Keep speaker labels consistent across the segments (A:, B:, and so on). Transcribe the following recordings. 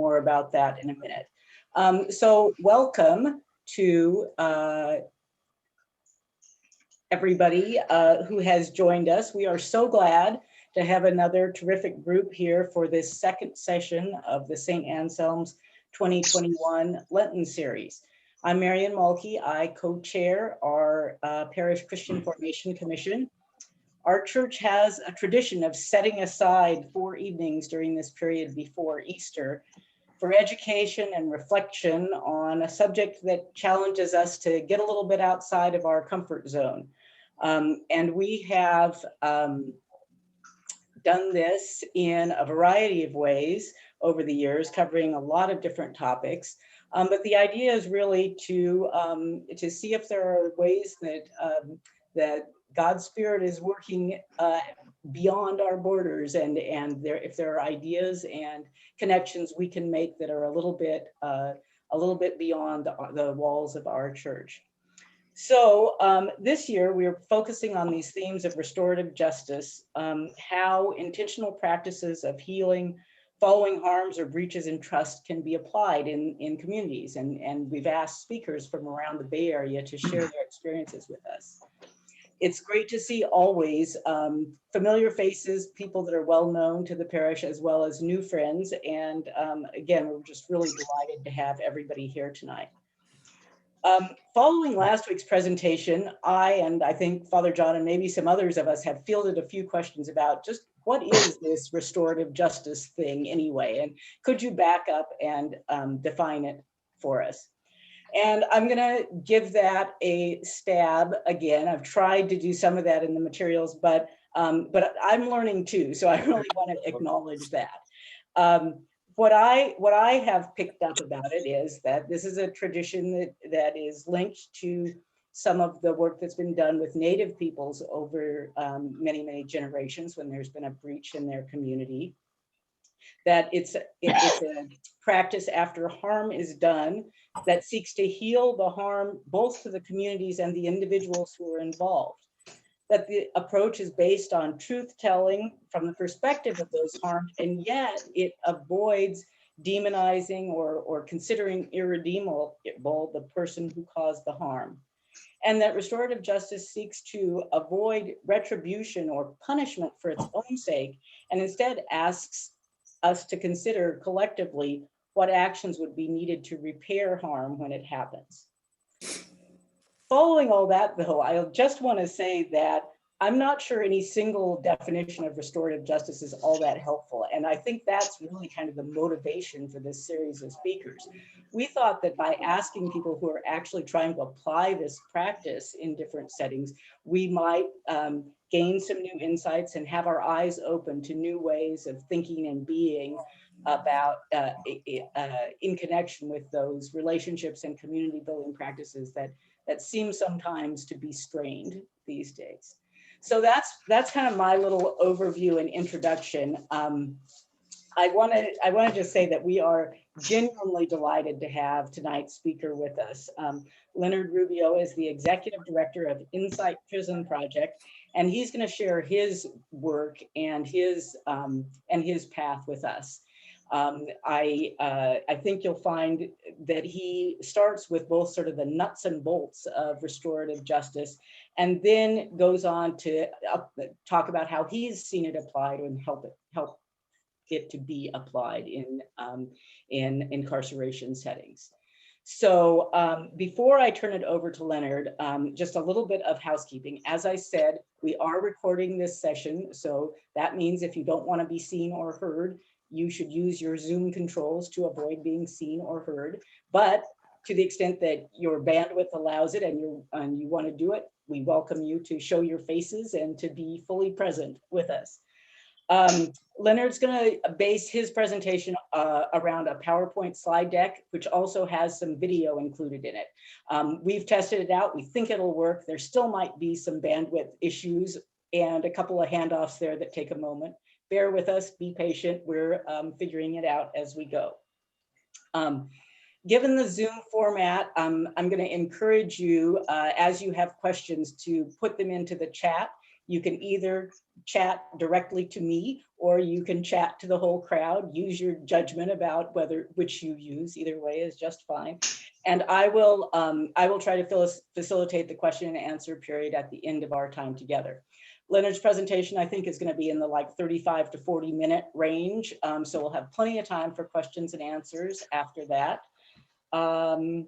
A: more about that in a minute. So welcome to everybody who has joined us. We are so glad to have another terrific group here for this second session of the St. Anselm's 2021 Lenten series. I'm Marian Mulkey. I co-chair our Parish Christian Formation Commission. Our church has a tradition of setting aside 4 evenings during this period before Easter for education and reflection on a subject that challenges us to get a little bit outside of our comfort zone. And we have done this in a variety of ways over the years, covering a lot of different topics. But the idea is really to see if there are ways that God's Spirit is working beyond our borders, and if there are ideas and connections we can make that are a little bit beyond the walls of our church. So this year we're focusing on these themes of restorative justice, how intentional practices of healing following harms or breaches in trust can be applied in communities, and we've asked speakers from around the Bay Area to share their experiences with us. It's great to see always familiar faces, people that are well known to the parish, as well as new friends. And again, we're just really delighted to have everybody here tonight. Following last week's presentation, I think Father John and maybe some others of us have fielded a few questions about just what is this restorative justice thing anyway? And could you back up and define it for us? And I'm going to give that a stab again. I've tried to do some of that in the materials, but I'm learning too, so I really want to acknowledge that. What I have picked up about it is that this is a tradition that is linked to some of the work that's been done with Native peoples over many generations when there's been a breach in their community. That it's a practice after harm is done that seeks to heal the harm both to the communities and the individuals who are involved. That the approach is based on truth telling from the perspective of those harmed, and yet it avoids demonizing or considering irredeemable the person who caused the harm. And that restorative justice seeks to avoid retribution or punishment for its own sake, and instead asks us to consider collectively what actions would be needed to repair harm when it happens. Following all that, though, I just want to say that I'm not sure any single definition of restorative justice is all that helpful. And I think that's really kind of the motivation for this series of speakers. We thought that by asking people who are actually trying to apply this practice in different settings, we might gain some new insights and have our eyes open to new ways of thinking and being about in connection with those relationships and community building practices that seem sometimes to be strained these days. So that's kind of my little overview and introduction. I want to just say that we are genuinely delighted to have tonight's speaker with us. Leonard Rubio is the executive director of Insight Prison Project, and he's going to share his work and his path with us. I think you'll find that he starts with both sort of the nuts and bolts of restorative justice, and then goes on to talk about how he's seen it applied and help it to be applied in incarceration settings. So before I turn it over to Leonard, just a little bit of housekeeping. As I said, we are recording this session, so that means if you don't want to be seen or heard, you should use your Zoom controls to avoid being seen or heard. But to the extent that your bandwidth allows it and you want to do it, we welcome you to show your faces and to be fully present with us. Leonard's going to base his presentation around a PowerPoint slide deck, which also has some video included in it. We've tested it out. We think it'll work. There still might be some bandwidth issues and a couple of handoffs there that take a moment. Bear with us, be patient. We're figuring it out as we go. Given the Zoom format, I'm going to encourage you, as you have questions, to put them into the chat. You can either chat directly to me, or you can chat to the whole crowd. Use your judgment about which you use. Either way is just fine. And I will try to facilitate the question and answer period at the end of our time together. Leonard's presentation, I think, is going to be in the like 35 to 40 minute range. So we'll have plenty of time for questions and answers after that. I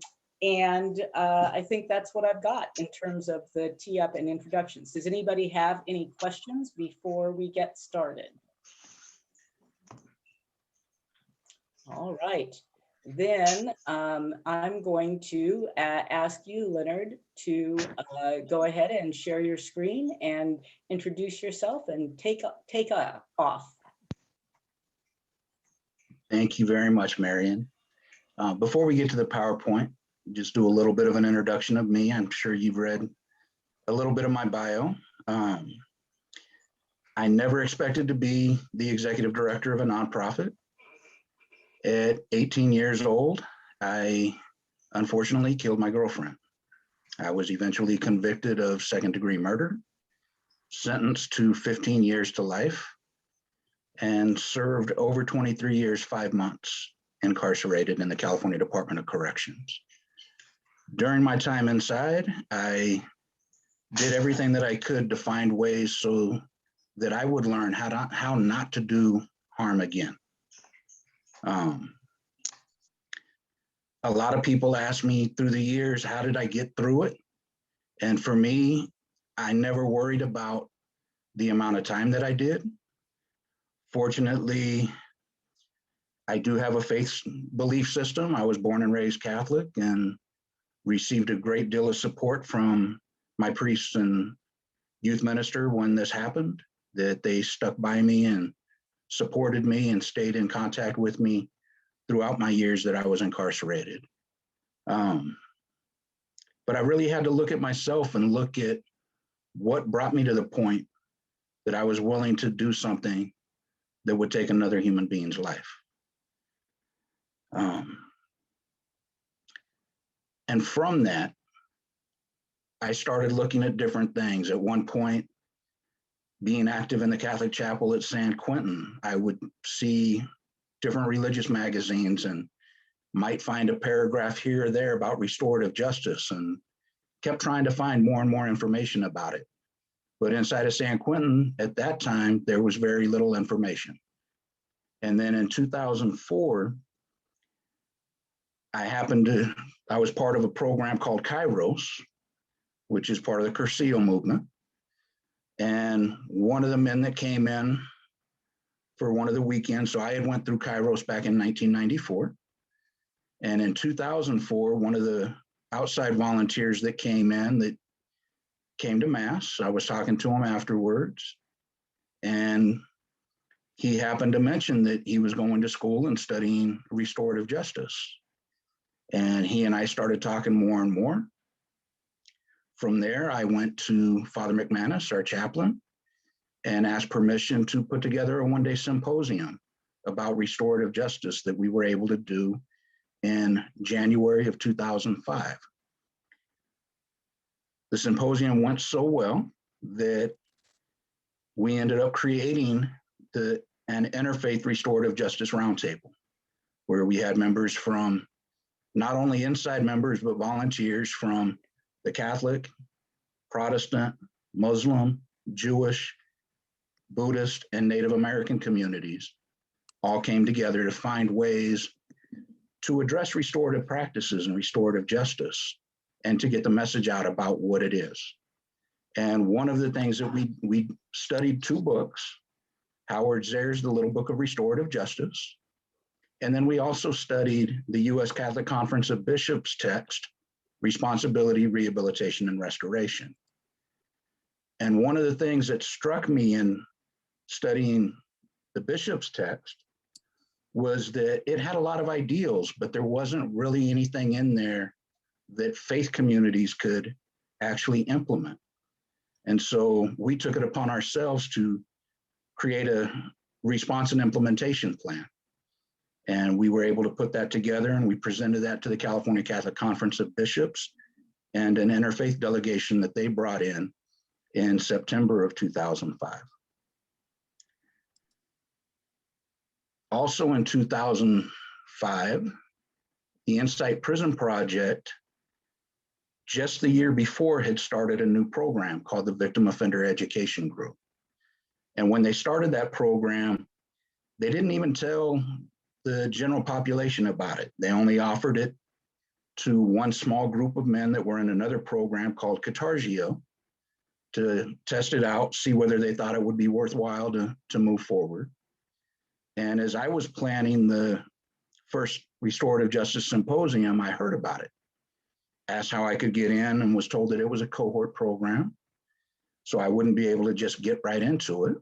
A: think that's what I've got in terms of the tee up and introductions. Does anybody have any questions before we get started? All right, then I'm going to ask you, Leonard, to go ahead and share your screen and introduce yourself and take off.
B: Thank you very much, Marion. Before we get to the PowerPoint, just do a little bit of an introduction of me. I'm sure you've read a little bit of my bio. I never expected to be the executive director of a nonprofit. At 18 years old, I unfortunately killed my girlfriend. I was eventually convicted of second-degree murder, sentenced to 15 years to life, and served over 23 years, 5 months incarcerated in the California Department of Corrections. During my time inside, I did everything that I could to find ways so that I would learn how not to do harm again. A lot of people ask me through the years, how did I get through it? And for me, I never worried about the amount of time that I did. Fortunately, I do have a faith belief system. I was born and raised Catholic and received a great deal of support from my priests and youth minister when this happened, that they stuck by me and supported me and stayed in contact with me throughout my years that I was incarcerated. But I really had to look at myself and look at what brought me to the point that I was willing to do something that would take another human being's life. And from that, I started looking at different things. At one point, being active in the Catholic chapel at San Quentin, I would see different religious magazines and might find a paragraph here or there about restorative justice, and kept trying to find more and more information about it. But inside of San Quentin, at that time, there was very little information. And then in 2004, I was part of a program called Kairos, which is part of the Cursillo movement. And one of the men that came in for one of the weekends, so I had went through Kairos back in 1994. And in 2004, one of the outside volunteers that came to Mass, I was talking to him afterwards, and he happened to mention that he was going to school and studying restorative justice. And he and I started talking more and more. From there, I went to Father McManus, our chaplain, and asked permission to put together a one-day symposium about restorative justice that we were able to do in January of 2005. The symposium went so well that we ended up creating an interfaith restorative justice roundtable, where we had members from not only inside members, but volunteers from the Catholic, Protestant, Muslim, Jewish, Buddhist, and Native American communities all came together to find ways to address restorative practices and restorative justice, and to get the message out about what it is. And one of the things that we studied 2 books, Howard Zer's The Little Book of Restorative Justice, and then we also studied the U.S. Catholic Conference of Bishops text, Responsibility, Rehabilitation, and Restoration. And one of the things that struck me in studying the Bishops text was that it had a lot of ideals, but there wasn't really anything in there that faith communities could actually implement. And so we took it upon ourselves to create a response and implementation plan. And we were able to put that together, and we presented that to the California Catholic Conference of Bishops and an interfaith delegation that they brought in in September of 2005. Also in 2005, the Insight Prison Project, just the year before, had started a new program called the Victim Offender Education Group. And when they started that program, they didn't even tell the general population about it. They only offered it to one small group of men that were in another program called Catargio to test it out, see whether they thought it would be worthwhile to move forward. And as I was planning the first Restorative Justice Symposium, I heard about it, asked how I could get in, and was told that it was a cohort program, so I wouldn't be able to just get right into it.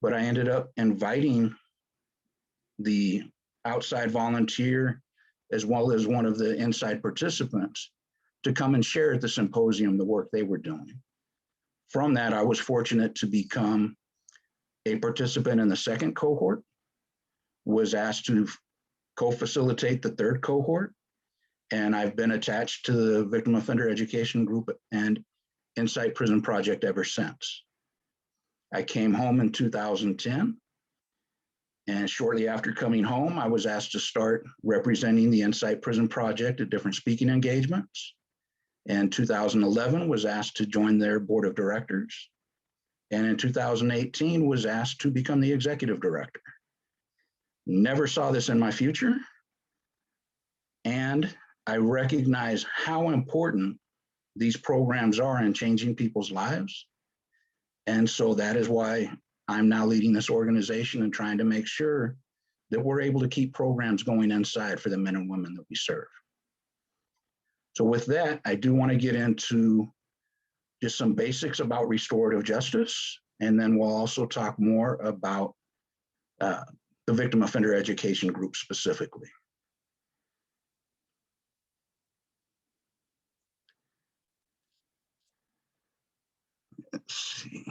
B: But I ended up inviting the outside volunteer, as well as one of the inside participants, to come and share at the symposium the work they were doing. From that, I was fortunate to become a participant in the second cohort, was asked to co-facilitate the third cohort, and I've been attached to the Victim Offender Education Group and Insight Prison Project ever since. I came home in 2010, and shortly after coming home, I was asked to start representing the Insight Prison Project at different speaking engagements. In 2011, was asked to join their board of directors, and in 2018 was asked to become the executive director. Never saw this in my future, and I recognize how important these programs are in changing people's lives. And so that is why I'm now leading this organization and trying to make sure that we're able to keep programs going inside for the men and women that we serve. So with that, I do want to get into just some basics about restorative justice, and then we'll also talk more about the Victim Offender Education Group specifically. Let's see.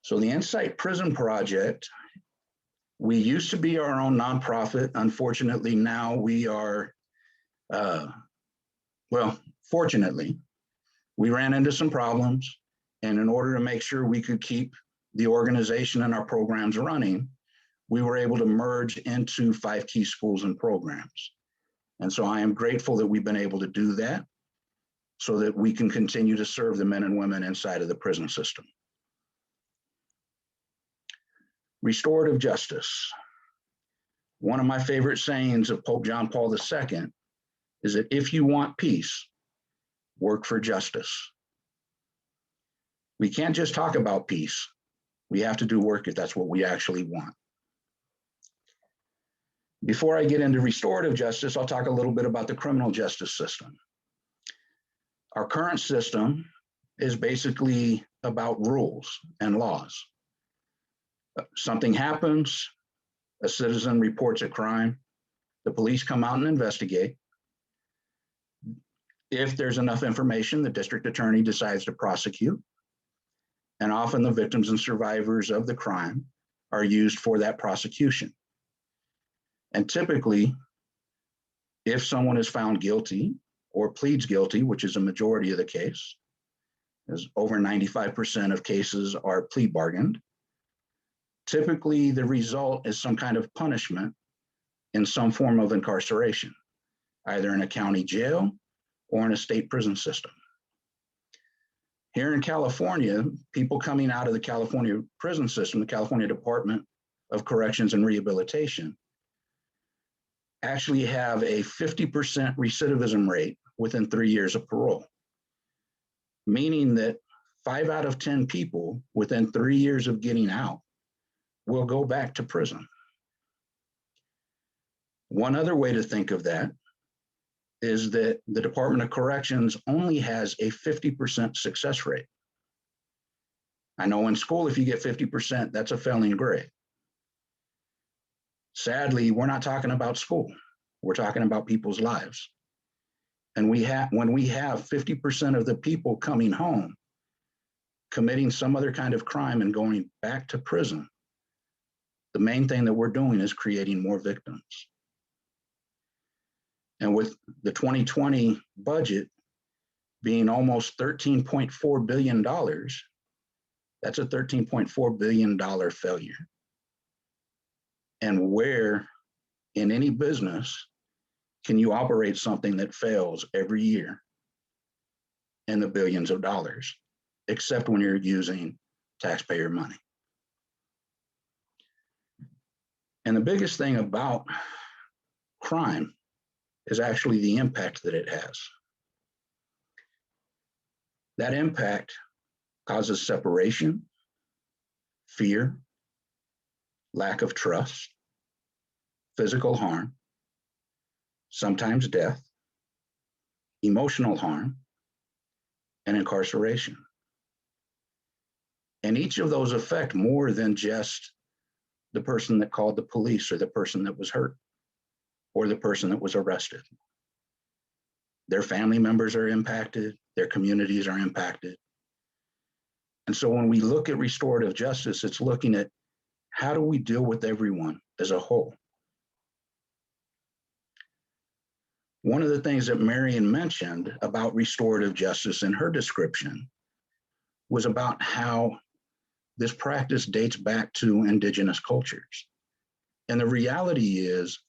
B: So the Insight Prison Project, we used to be our own nonprofit. Unfortunately, now we are, well, fortunately, we ran into some problems. And in order to make sure we could keep the organization and our programs running, we were able to merge into 5 key schools and programs. And so I am grateful that we've been able to do that so that we can continue to serve the men and women inside of the prison system. Restorative justice. One of my favorite sayings of Pope John Paul II is that if you want peace, work for justice. We can't just talk about peace. We have to do work if that's what we actually want. Before I get into restorative justice, I'll talk a little bit about the criminal justice system. Our current system is basically about rules and laws. Something happens, a citizen reports a crime, the police come out and investigate. If there's enough information, the district attorney decides to prosecute. And often the victims and survivors of the crime are used for that prosecution. And typically, if someone is found guilty or pleads guilty, which is a majority of the case, as over 95% of cases are plea bargained, typically the result is some kind of punishment in some form of incarceration, either in a county jail or in a state prison system. Here in California, people coming out of the California prison system, the California Department of Corrections and Rehabilitation, actually have a 50% recidivism rate within 3 years of parole, meaning that 5 out of 10 people within 3 years of getting out will go back to prison. One other way to think of that is that the Department of Corrections only has a 50% success rate. I know in school, if you get 50%, that's a failing grade. Sadly, we're not talking about school. We're talking about people's lives. And when we have 50% of the people coming home, committing some other kind of crime and going back to prison, the main thing that we're doing is creating more victims. And with the 2020 budget being almost $13.4 billion, that's a $13.4 billion failure. And where in any business can you operate something that fails every year in the billions of dollars, except when you're using taxpayer money? And the biggest thing about crime is actually the impact that it has. That impact causes separation, fear, lack of trust, physical harm, sometimes death, emotional harm, and incarceration. And each of those affect more than just the person that called the police or the person that was hurt or the person that was arrested. Their family members are impacted, their communities are impacted. And so when we look at restorative justice, it's looking at how do we deal with everyone as a whole? One of the things that Marion mentioned about restorative justice in her description was about how this practice dates back to indigenous cultures. And the reality is,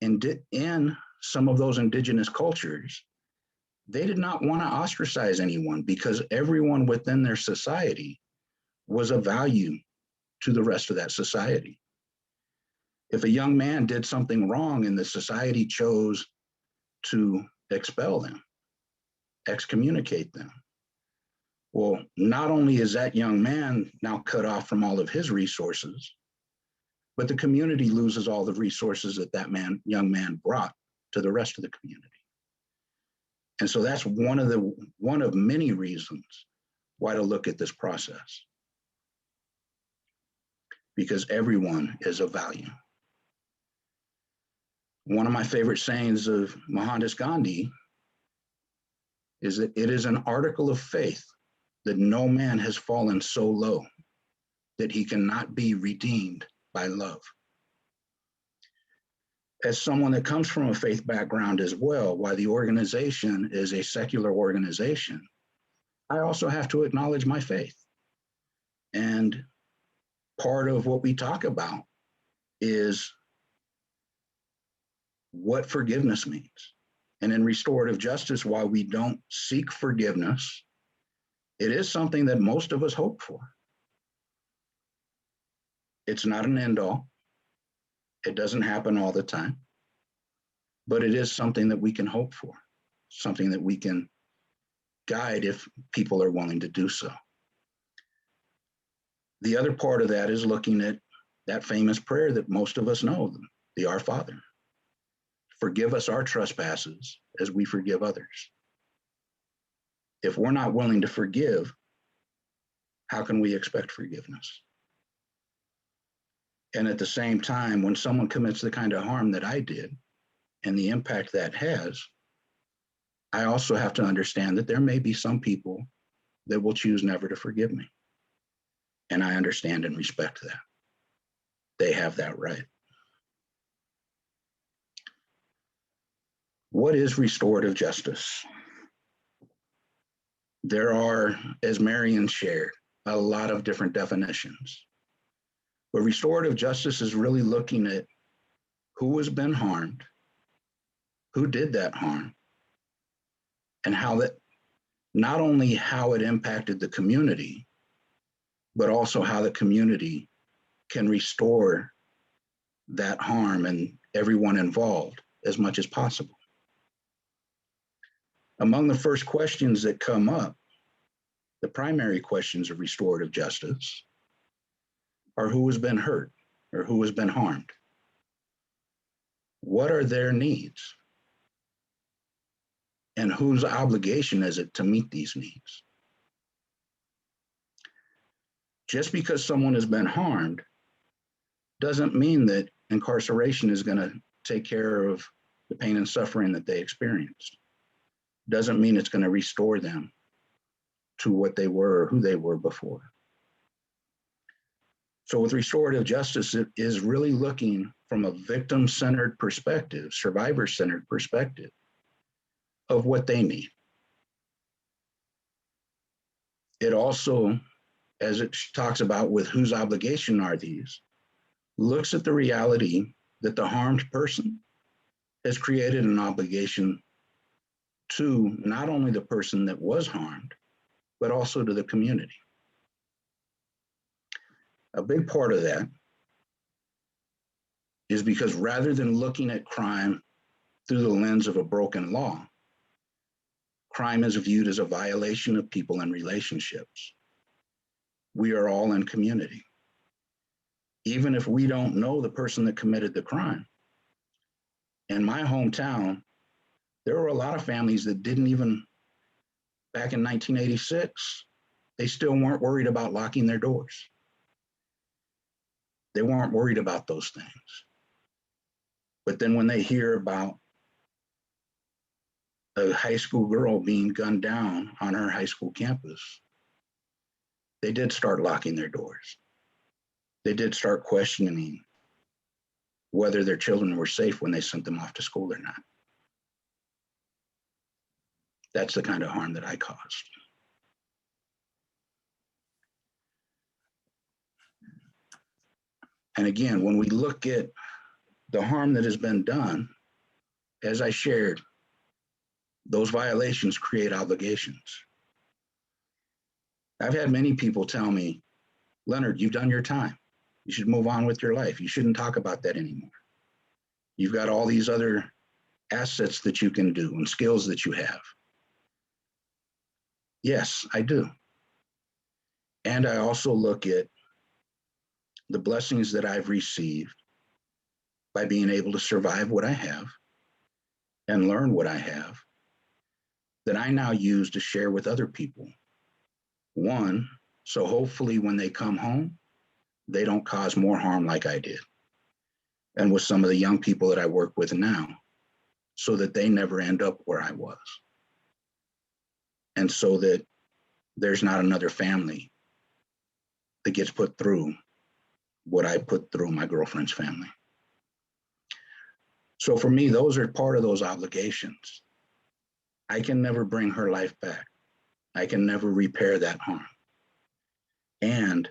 B: in some of those indigenous cultures, they did not want to ostracize anyone because everyone within their society was of value to the rest of that society. If a young man did something wrong and the society chose to expel them, excommunicate them, well, not only is that young man now cut off from all of his resources, but the community loses all the resources that young man brought to the rest of the community. And so that's one of many reasons why to look at this process, because everyone is of value. One of my favorite sayings of Mohandas Gandhi is that it is an article of faith that no man has fallen so low that he cannot be redeemed by love. As someone that comes from a faith background as well, while the organization is a secular organization, I also have to acknowledge my faith. And part of what we talk about is what forgiveness means. And in restorative justice, while we don't seek forgiveness, it is something that most of us hope for. It's not an end all. It doesn't happen all the time, but it is something that we can hope for, something that we can guide if people are willing to do so. The other part of that is looking at that famous prayer that most of us know, the Our Father. Forgive us our trespasses as we forgive others. If we're not willing to forgive, how can we expect forgiveness? And at the same time, when someone commits the kind of harm that I did and the impact that has, I also have to understand that there may be some people that will choose never to forgive me. And I understand and respect that. They have that right. What is restorative justice? There are, as Marion shared, a lot of different definitions. But restorative justice is really looking at who has been harmed, who did that harm, and how that, not only how it impacted the community, but also how the community can restore that harm and everyone involved as much as possible. Among the first questions that come up, the primary questions of restorative justice are who has been hurt or who has been harmed? What are their needs? And whose obligation is it to meet these needs? Just because someone has been harmed doesn't mean that incarceration is going to take care of the pain and suffering that they experienced. Doesn't mean it's going to restore them to what they were or who they were before. So with restorative justice, it is really looking from a victim-centered perspective, survivor-centered perspective of what they need. It also, as it talks about with whose obligation are these, looks at the reality that the harmed person has created an obligation to not only the person that was harmed, but also to the community. A big part of that is because rather than looking at crime through the lens of a broken law, crime is viewed as a violation of people and relationships. We are all in community. Even if we don't know the person that committed the crime. In my hometown, there were a lot of families that didn't even, back in 1986, they still weren't worried about locking their doors. They weren't worried about those things. But then when they hear about a high school girl being gunned down on her high school campus, they did start locking their doors. They did start questioning whether their children were safe when they sent them off to school or not. That's the kind of harm that I caused. And again, when we look at the harm that has been done, as I shared, those violations create obligations. I've had many people tell me, Leonard, you've done your time. You should move on with your life. You shouldn't talk about that anymore. You've got all these other assets that you can do and skills that you have. Yes, I do. And I also look at the blessings that I've received by being able to survive what I have and learn what I have that I now use to share with other people. One, so hopefully when they come home, they don't cause more harm like I did. And with some of the young people that I work with now, so that they never end up where I was. And so that there's not another family that gets put through what I put through my girlfriend's family. So for me, those are part of those obligations. I can never bring her life back. I can never repair that harm. And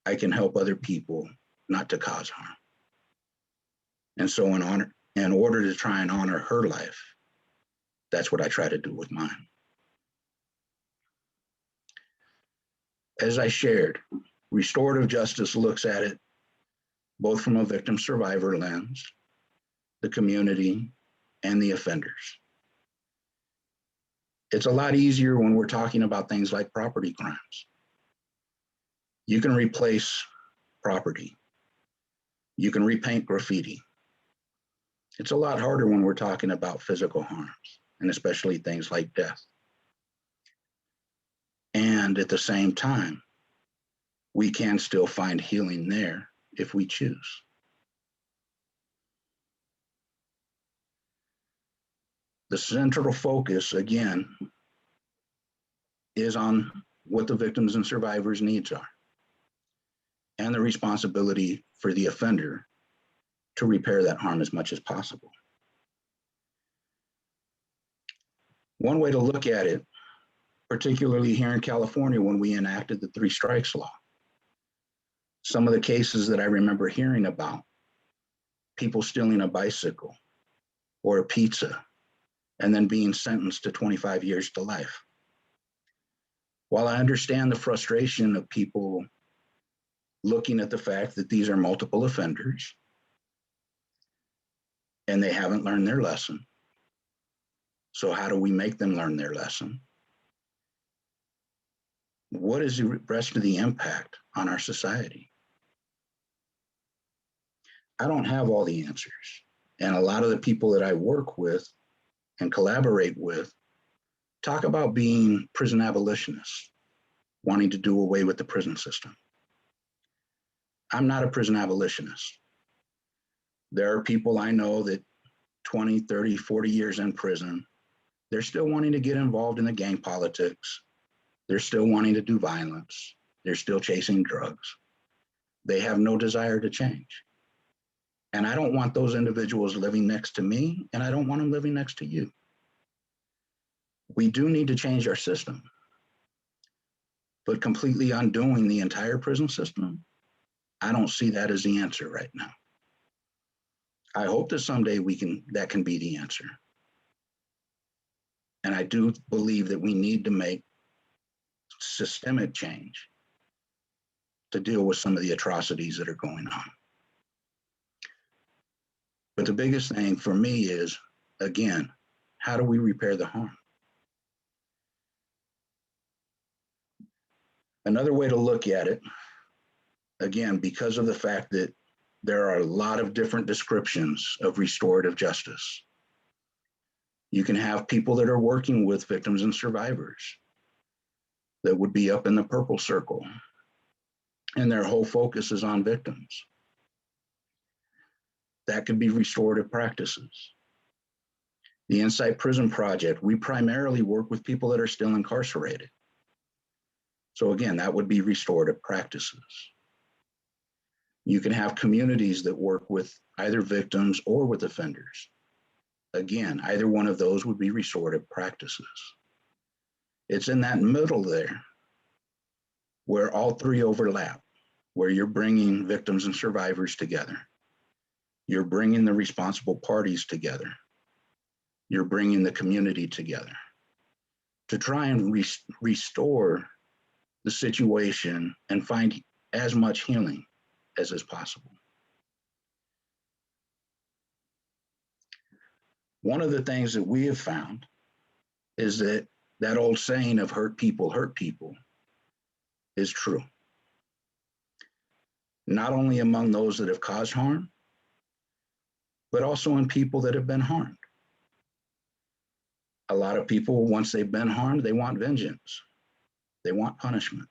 B: I can help other people not to cause harm. And so in order to try and honor her life, that's what I try to do with mine. As I shared, restorative justice looks at it both from a victim survivor lens, the community, and the offenders. It's a lot easier when we're talking about things like property crimes. You can replace property. You can repaint graffiti. It's a lot harder when we're talking about physical harms, and especially things like death. And at the same time, we can still find healing there if we choose. The central focus, again, is on what the victims and survivors' needs are, and the responsibility for the offender to repair that harm as much as possible. One way to look at it, particularly here in California when we enacted the 3 strikes law, some of the cases that I remember hearing about, people stealing a bicycle or a pizza and then being sentenced to 25 years to life. While I understand the frustration of people looking at the fact that these are multiple offenders and they haven't learned their lesson, so how do we make them learn their lesson? What is the rest of the impact on our society? I don't have all the answers. And a lot of the people that I work with and collaborate with talk about being prison abolitionists, wanting to do away with the prison system. I'm not a prison abolitionist. There are people I know that 20, 30, 40 years in prison, they're still wanting to get involved in the gang politics. They're still wanting to do violence. They're still chasing drugs. they have no desire to change. And I don't want those individuals living next to me, and I don't want them living next to you. We do need to change our system, but completely undoing the entire prison system, I don't see that as the answer right now. I hope that someday that can be the answer. And I do believe that we need to make systemic change to deal with some of the atrocities that are going on. But the biggest thing for me is, again, how do we repair the harm? Another way to look at it, again, because of the fact that there are a lot of different descriptions of restorative justice. You can have people that are working with victims and survivors that would be up in the purple circle, and their whole focus is on victims. That could be restorative practices. The Insight Prison Project, we primarily work with people that are still incarcerated. So again, that would be restorative practices. You can have communities that work with either victims or with offenders. Again, either one of those would be restorative practices. It's in that middle there where all three overlap, where you're bringing victims and survivors together. You're bringing the responsible parties together. You're bringing the community together to try and restore the situation and find as much healing as is possible. One of the things that we have found is that that old saying of hurt people is true. Not only among those that have caused harm, but also in people that have been harmed. A lot of people, once they've been harmed, they want vengeance. They want punishment.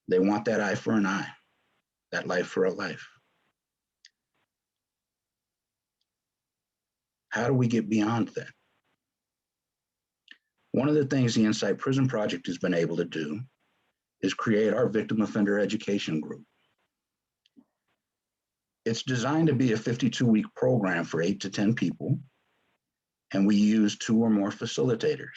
B: They want that eye for an eye, that life for a life. How do we get beyond that? One of the things the Insight Prison Project has been able to do is create our victim offender education group. It's designed to be a 52-week program for 8 to 10 people, and we use 2 or more facilitators.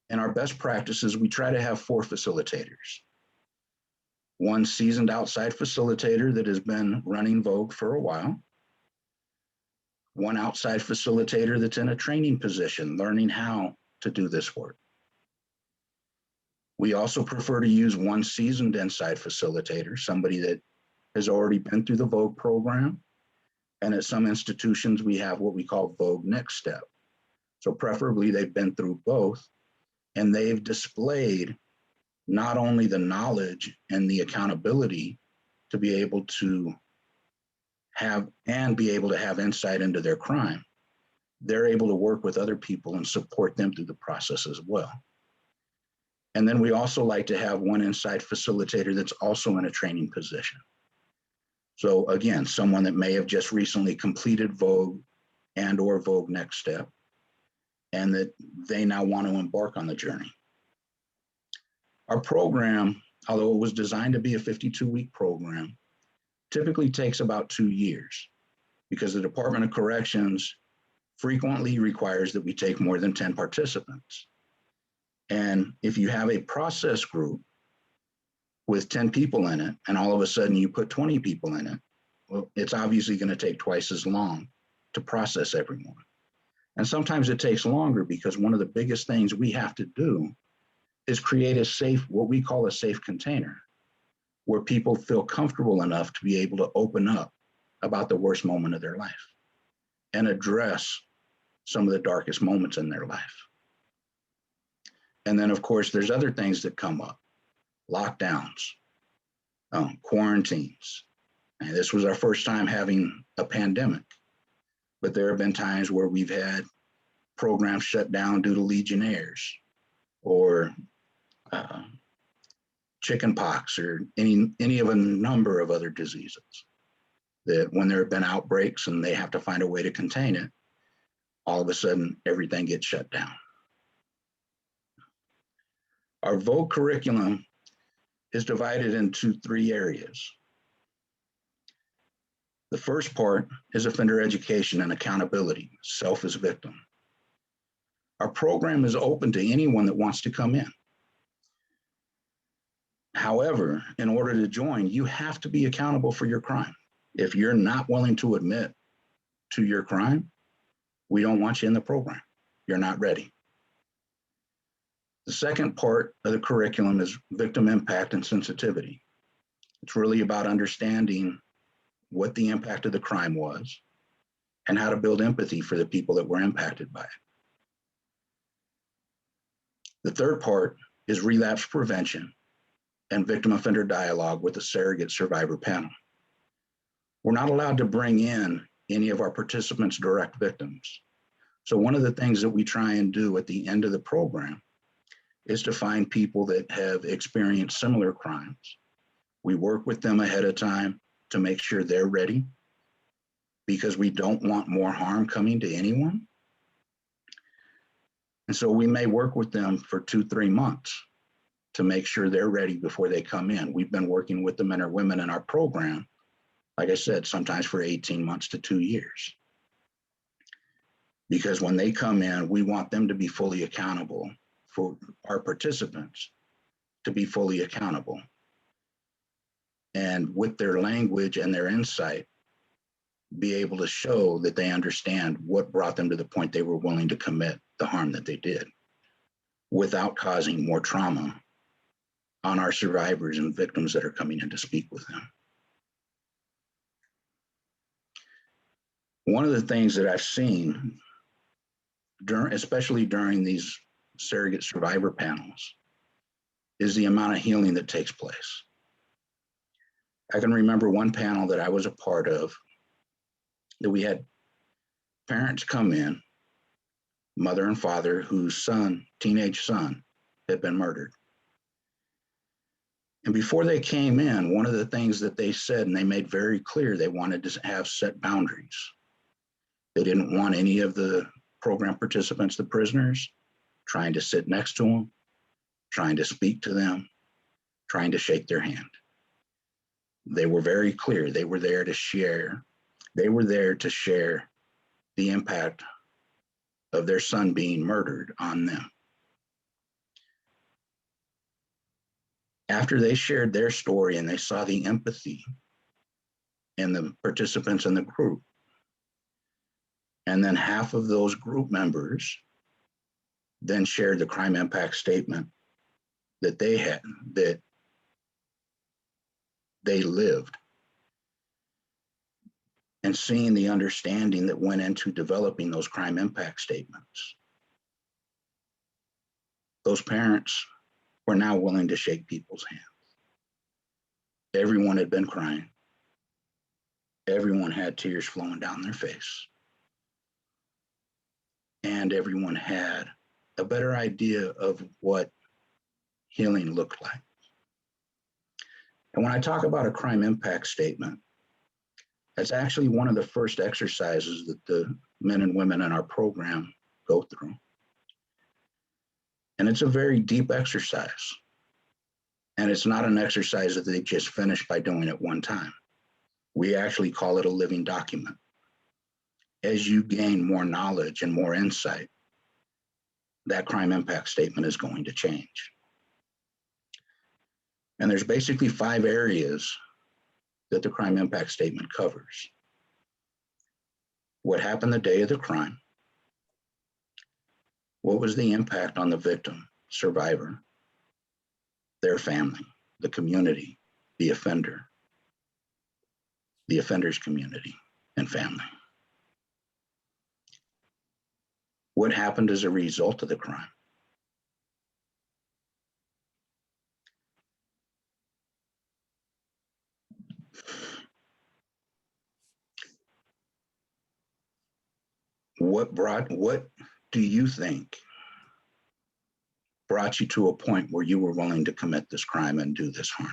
B: In our best practices, we try to have 4 facilitators. One seasoned outside facilitator that has been running Vogue for a while. One outside facilitator that's in a training position, learning how to do this work. We also prefer to use one seasoned inside facilitator, somebody that has already been through the Vogue program. And at some institutions, we have what we call Vogue Next Step. So preferably they've been through both, and they've displayed not only the knowledge and the accountability to be able to have insight into their crime, they're able to work with other people and support them through the process as well. And then we also like to have one inside facilitator that's also in a training position. So again, someone that may have just recently completed Vogue and or Vogue Next Step, and that they now want to embark on the journey. Our program, although it was designed to be a 52-week program, typically takes about 2 years because the Department of Corrections frequently requires that we take more than 10 participants. And if you have a process group with 10 people in it, and all of a sudden you put 20 people in it, well, it's obviously going to take twice as long to process everyone. And sometimes it takes longer because one of the biggest things we have to do is create a safe, what we call a safe container, where people feel comfortable enough to be able to open up about the worst moment of their life and address some of the darkest moments in their life. And then, of course, there's other things that come up, lockdowns, quarantines. And this was our first time having a pandemic, but there have been times where we've had programs shut down due to Legionnaires or chicken pox or any of a number of other diseases that when there have been outbreaks and they have to find a way to contain it, all of a sudden everything gets shut down. Our Vogue curriculum is divided into 3 areas. The first part is offender education and accountability, self as victim. Our program is open to anyone that wants to come in. However, in order to join, you have to be accountable for your crime. If you're not willing to admit to your crime, we don't want you in the program. You're not ready. The second part of the curriculum is victim impact and sensitivity. It's really about understanding what the impact of the crime was and how to build empathy for the people that were impacted by it. The third part is relapse prevention and victim offender dialogue with the surrogate survivor panel. We're not allowed to bring in any of our participants' direct victims. So one of the things that we try and do at the end of the program is to find people that have experienced similar crimes. We work with them ahead of time to make sure they're ready, because we don't want more harm coming to anyone. And so we may work with them for 2-3 months to make sure they're ready before they come in. We've been working with the men or women in our program, like I said, sometimes for 18 months to 2 years. Because when they come in, we want them to be fully accountable, for our participants to be fully accountable. And with their language and their insight, be able to show that they understand what brought them to the point they were willing to commit the harm that they did, without causing more trauma on our survivors and victims that are coming in to speak with them. One of the things that I've seen, especially during these surrogate survivor panels, is the amount of healing that takes place. I can remember one panel that I was a part of, that we had parents come in, mother and father, whose teenage son, had been murdered. And before they came in, one of the things that they said, and they made very clear, they wanted to have set boundaries. They didn't want any of the program participants, the prisoners, trying to sit next to them, trying to speak to them, trying to shake their hand. They were very clear. They were there to share. They were there to share the impact of their son being murdered on them. After they shared their story and they saw the empathy in the participants in the group, and then half of those group members then shared the crime impact statement that they had, that they lived. And seeing the understanding that went into developing those crime impact statements, those parents were now willing to shake people's hands. Everyone had been crying. Everyone had tears flowing down their face. And everyone had a better idea of what healing looked like. And when I talk about a crime impact statement, that's actually one of the first exercises that the men and women in our program go through. And it's a very deep exercise. And it's not an exercise that they just finish by doing it one time. We actually call it a living document. As you gain more knowledge and more insight, that crime impact statement is going to change. And there's basically 5 areas that the crime impact statement covers. What happened the day of the crime? What was the impact on the victim, survivor, their family, the community, the offender, the offender's community and family? What happened as a result of the crime? What do you think brought you to a point where you were willing to commit this crime and do this harm?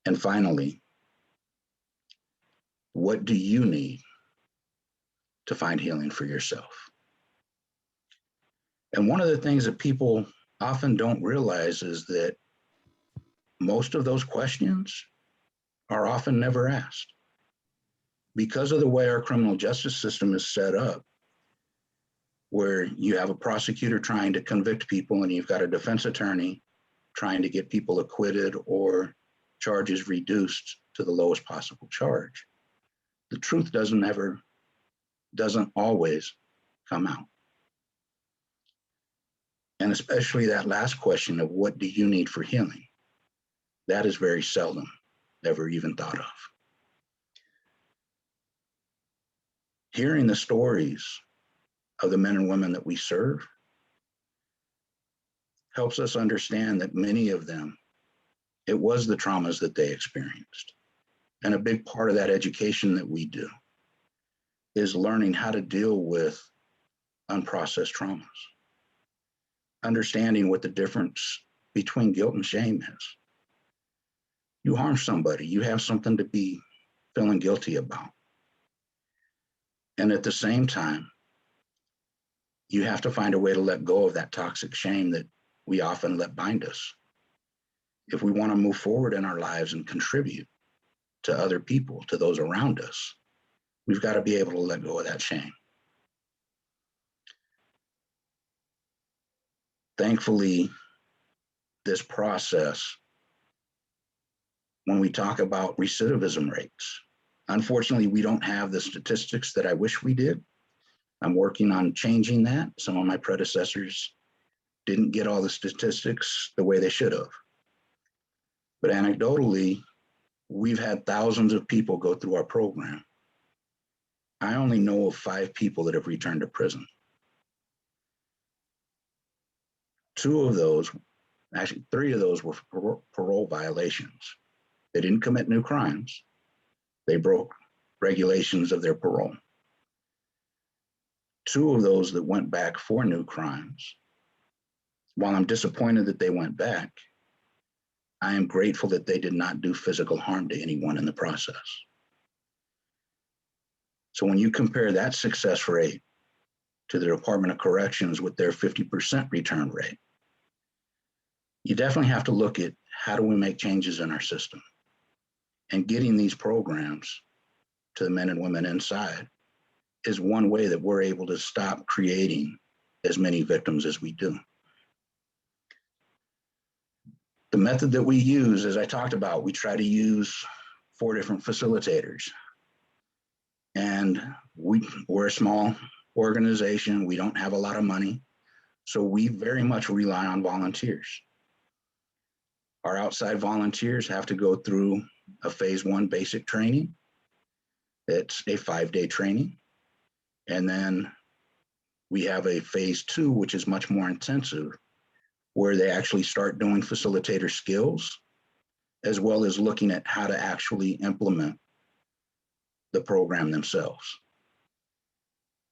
B: And finally, what do you need to find healing for yourself? And one of the things that people often don't realize is that most of those questions are often never asked. Because of the way our criminal justice system is set up, where you have a prosecutor trying to convict people and you've got a defense attorney trying to get people acquitted or charges reduced to the lowest possible charge, the truth doesn't always come out. And especially that last question of what do you need for healing? That is very seldom ever even thought of. Hearing the stories of the men and women that we serve helps us understand that many of them, it was the traumas that they experienced. And a big part of that education that we do is learning how to deal with unprocessed traumas, understanding what the difference between guilt and shame is. You harm somebody, you have something to be feeling guilty about. And at the same time, you have to find a way to let go of that toxic shame that we often let bind us. If we want to move forward in our lives and contribute to other people, to those around us, we've got to be able to let go of that shame. Thankfully, this process, when we talk about recidivism rates, unfortunately, we don't have the statistics that I wish we did. I'm working on changing that. Some of my predecessors didn't get all the statistics the way they should have. But anecdotally, we've had thousands of people go through our program. I only know of 5 people that have returned to prison. 2 of those, actually 3 of those were parole violations. They didn't commit new crimes. They broke regulations of their parole. 2 of those that went back for new crimes, while I'm disappointed that they went back, I am grateful that they did not do physical harm to anyone in the process. So when you compare that success rate to the Department of Corrections with their 50% return rate, you definitely have to look at how do we make changes in our system. And getting these programs to the men and women inside is one way that we're able to stop creating as many victims as we do. The method that we use, as I talked about, we try to use 4 different facilitators. And we're a small organization. We don't have a lot of money. So we very much rely on volunteers. Our outside volunteers have to go through a phase 1 basic training. It's a 5-day training. And then we have a phase 2, which is much more intensive, where they actually start doing facilitator skills, as well as looking at how to actually implement the program themselves.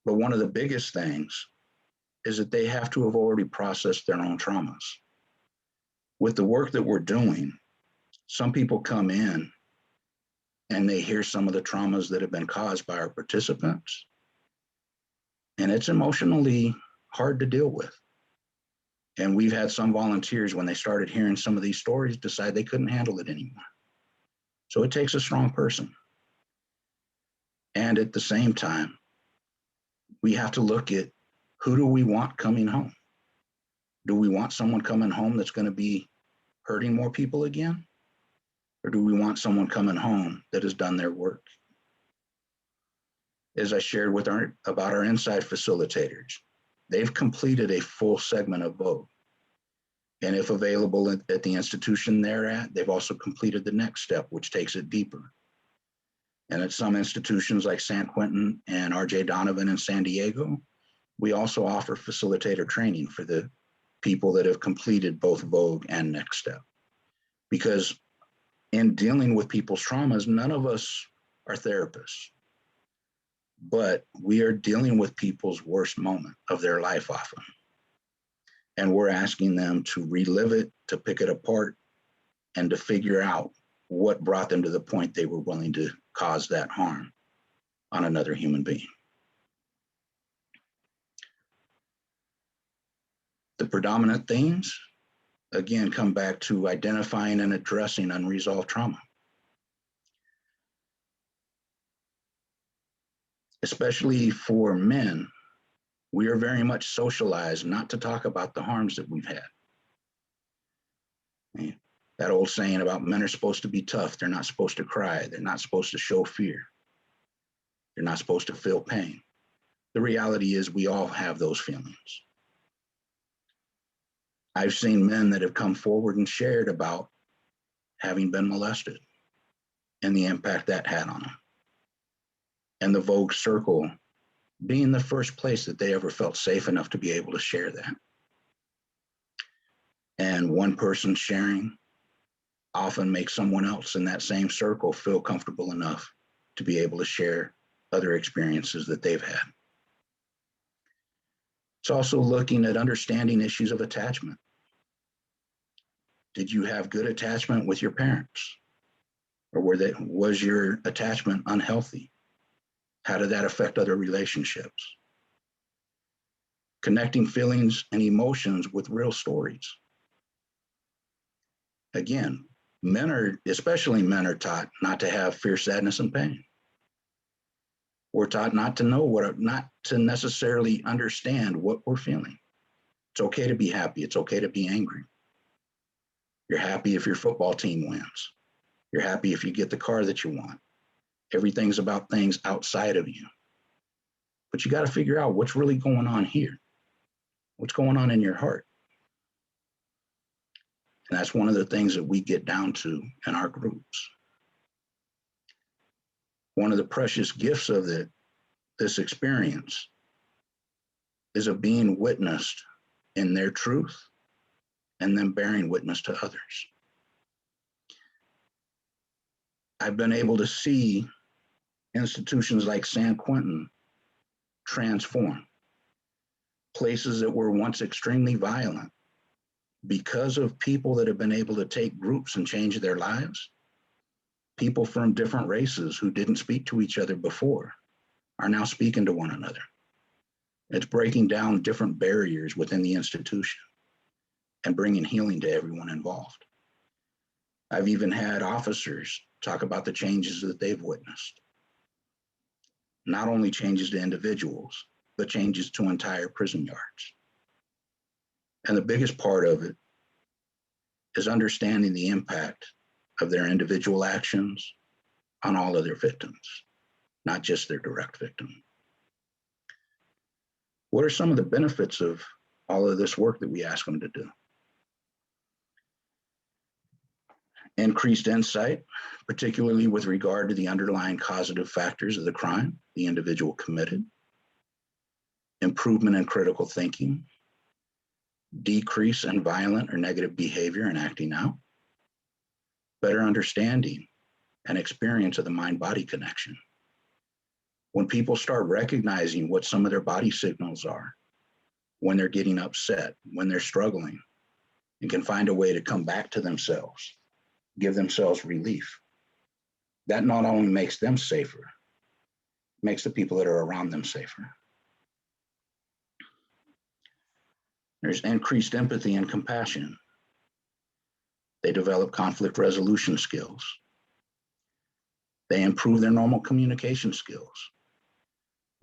B: But one of the biggest things is that they have to have already processed their own traumas. With the work that we're doing, some people come in and they hear some of the traumas that have been caused by our participants, and it's emotionally hard to deal with. And we've had some volunteers, when they started hearing some of these stories, decide they couldn't handle it anymore. So it takes a strong person. And at the same time, we have to look at who do we want coming home? Do we want someone coming home that's going to be hurting more people again? Or do we want someone coming home that has done their work? As I shared about our inside facilitators, they've completed a full segment of Vogue. And if available at the institution they're at, they've also completed the next step, which takes it deeper. And at some institutions like San Quentin and R.J. Donovan in San Diego, we also offer facilitator training for the people that have completed both Vogue and Next Step. Because in dealing with people's traumas, none of us are therapists, but we are dealing with people's worst moment of their life often. And we're asking them to relive it, to pick it apart, and to figure out what brought them to the point they were willing to cause that harm on another human being. The predominant themes again, come back to identifying and addressing unresolved trauma. Especially for men, we are very much socialized not to talk about the harms that we've had. That old saying about men are supposed to be tough. They're not supposed to cry. They're not supposed to show fear. They're not supposed to feel pain. The reality is we all have those feelings. I've seen men that have come forward and shared about having been molested and the impact that had on them. And the Vogue Circle being the first place that they ever felt safe enough to be able to share that. And one person sharing often makes someone else in that same circle feel comfortable enough to be able to share other experiences that they've had. It's also looking at understanding issues of attachment. Did you have good attachment with your parents? Or was your attachment unhealthy? How did that affect other relationships? Connecting feelings and emotions with real stories. Again, especially men are taught not to have fear, sadness, and pain. We're taught not to necessarily understand what we're feeling. It's okay to be happy. It's okay to be angry. You're happy if your football team wins. You're happy if you get the car that you want. Everything's about things outside of you. But you got to figure out what's really going on here. What's going on in your heart? And that's one of the things that we get down to in our groups. One of the precious gifts of this experience is of being witnessed in their truth and then bearing witness to others. I've been able to see institutions like San Quentin transform. Places that were once extremely violent, because of people that have been able to take groups and change their lives. People from different races who didn't speak to each other before are now speaking to one another. It's breaking down different barriers within the institution and bringing healing to everyone involved. I've even had officers talk about the changes that they've witnessed. Not only changes to individuals, but changes to entire prison yards. And the biggest part of it is understanding the impact of their individual actions on all of their victims, not just their direct victim. What are some of the benefits of all of this work that we ask them to do? Increased insight, particularly with regard to the underlying causative factors of the crime the individual committed. Improvement in critical thinking. Decrease in violent or negative behavior and acting out. Better understanding and experience of the mind-body connection. When people start recognizing what some of their body signals are, when they're getting upset, when they're struggling, and can find a way to come back to themselves, give themselves relief, that not only makes them safer, makes the people that are around them safer. There's increased empathy and compassion. They develop conflict resolution skills. They improve their normal communication skills.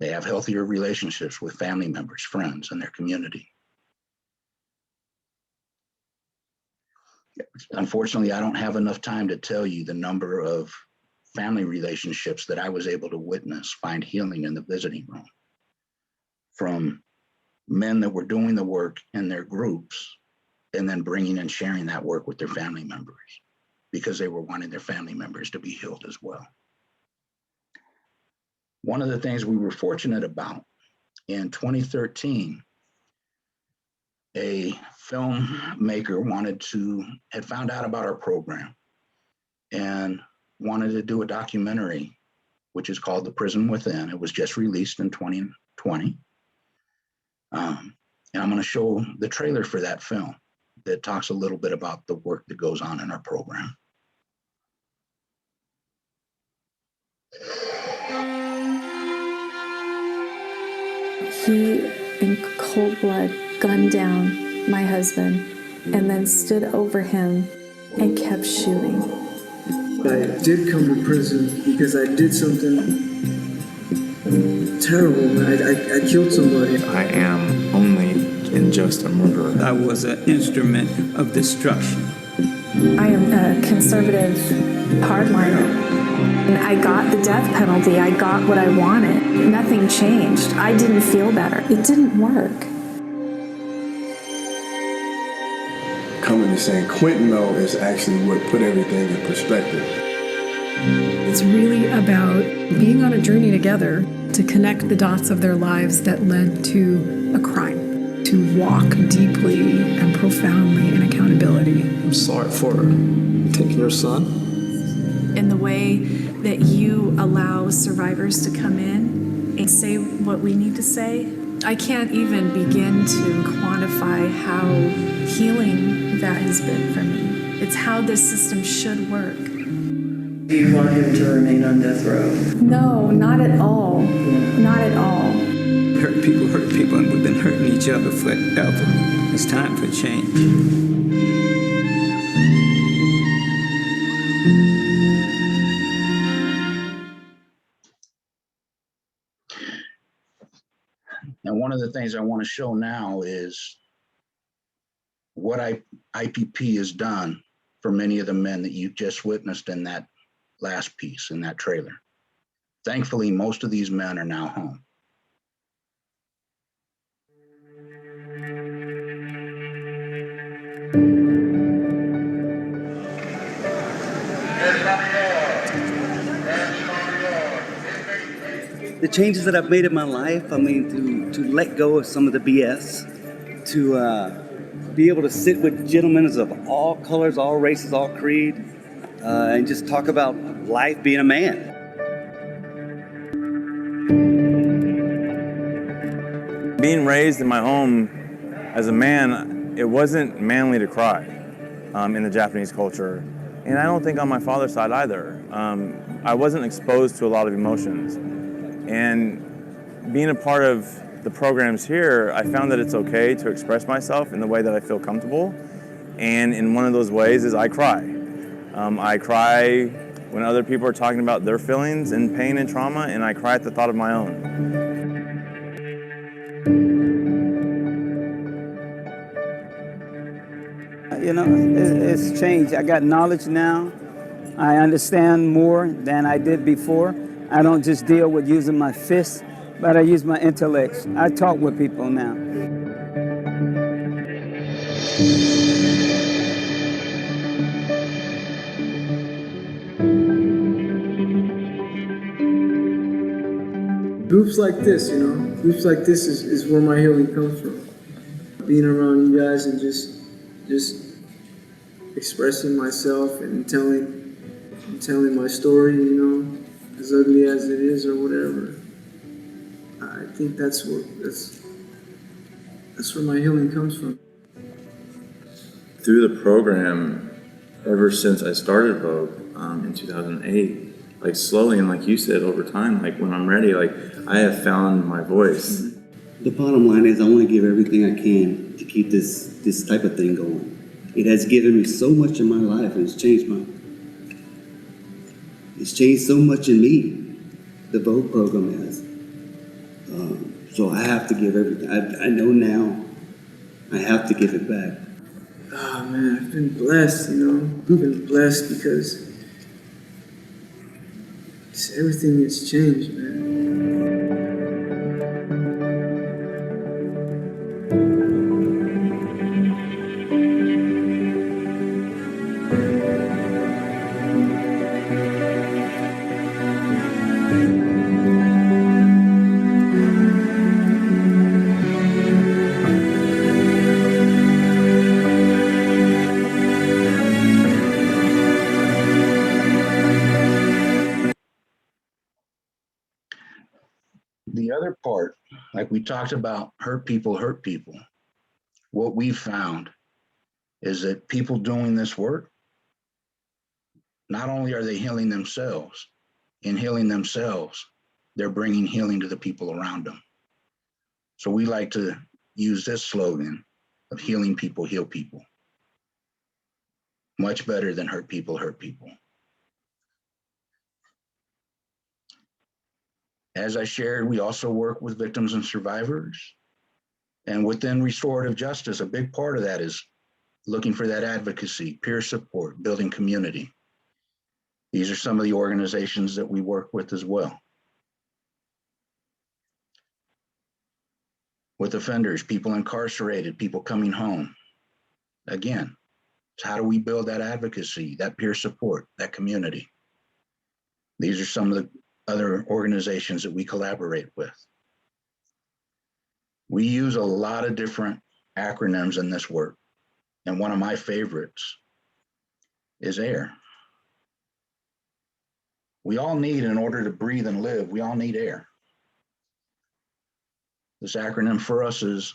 B: They have healthier relationships with family members, friends, and their community. Unfortunately, I don't have enough time to tell you the number of family relationships that I was able to witness find healing in the visiting room. From men that were doing the work in their groups and then bringing and sharing that work with their family members because they were wanting their family members to be healed as well. One of the things we were fortunate about in 2013, a filmmaker had found out about our program and wanted to do a documentary, which is called The Prison Within. It was just released in 2020. And I'm going to show the trailer for that film that talks a little bit about the work that goes on in our program.
C: He, in cold blood, gunned down my husband and then stood over him and kept shooting.
D: I did come to prison because I did something terrible. I killed somebody.
E: I am only and just a murderer.
F: I was an instrument of destruction.
C: I am a conservative hardliner. And I got the death penalty. I got what I wanted. Nothing changed. I didn't feel better. It didn't work.
G: Coming to San Quentin, though, is actually what put everything in perspective.
H: It's really about being on a journey together to connect the dots of their lives that led to a crime, to walk deeply and profoundly in accountability.
G: I'm sorry for taking your son.
C: In the way that you allow survivors to come in and say what we need to say, I can't even begin to quantify how healing that has been for me. It's how this system should work.
I: Do you want him to remain on death row?
C: No, not at all. Not at all.
F: Hurt people, and we've been hurting each other forever. It's time for change.
B: And one of the things I want to show now is what IPP has done for many of the men that you just witnessed in that last piece, in that trailer. Thankfully, most of these men are now home.
J: The changes that I've made in my life, I mean, to let go of some of the BS, to be able to sit with gentlemen of all colors, all races, all creed, and just talk about life being a man.
E: Being raised in my home as a man, it wasn't manly to cry in the Japanese culture. And I don't think on my father's side either. I wasn't exposed to a lot of emotions. And being a part of the programs here, I found that it's okay to express myself in the way that I feel comfortable. And in one of those ways is I cry. I cry when other people are talking about their feelings and pain and trauma, and I cry at the thought of my own.
F: You know, it's changed. I got knowledge now. I understand more than I did before. I don't just deal with using my fists, but I use my intellect. I talk with people now.
D: Groups like this, you know, groups like this is where my healing comes from. Being around you guys and just expressing myself and telling my story, you know, as ugly as it is or whatever. I think that's where my healing comes from.
K: Through the program, ever since I started Vogue in 2008, like slowly and like you said, over time, like when I'm ready, like I have found my voice.
J: The bottom line is I want to give everything I can to keep this type of thing going. It has given me so much in my life, and it's changed so much in me. The Vogue program has. So I have to give everything. I know now I have to give it back.
D: Oh man, I've been blessed, you know. I've been blessed because everything has changed, man.
B: The other part, like we talked about, hurt people. What we've found is that people doing this work, not only are they healing themselves, in healing themselves, they're bringing healing to the people around them. So we like to use this slogan of healing people, heal people. much better than hurt people hurt people. As I shared, we also work with victims and survivors. And within restorative justice, a big part of that is looking for that advocacy, peer support, building community. These are some of the organizations that we work with as well. With offenders, people incarcerated, people coming home. Again, it's how do we build that advocacy, that peer support, that community? These are some of the other organizations that we collaborate with. We use a lot of different acronyms in this work. And one of my favorites is AIR. We all need, in order to breathe and live, we all need air. This acronym for us is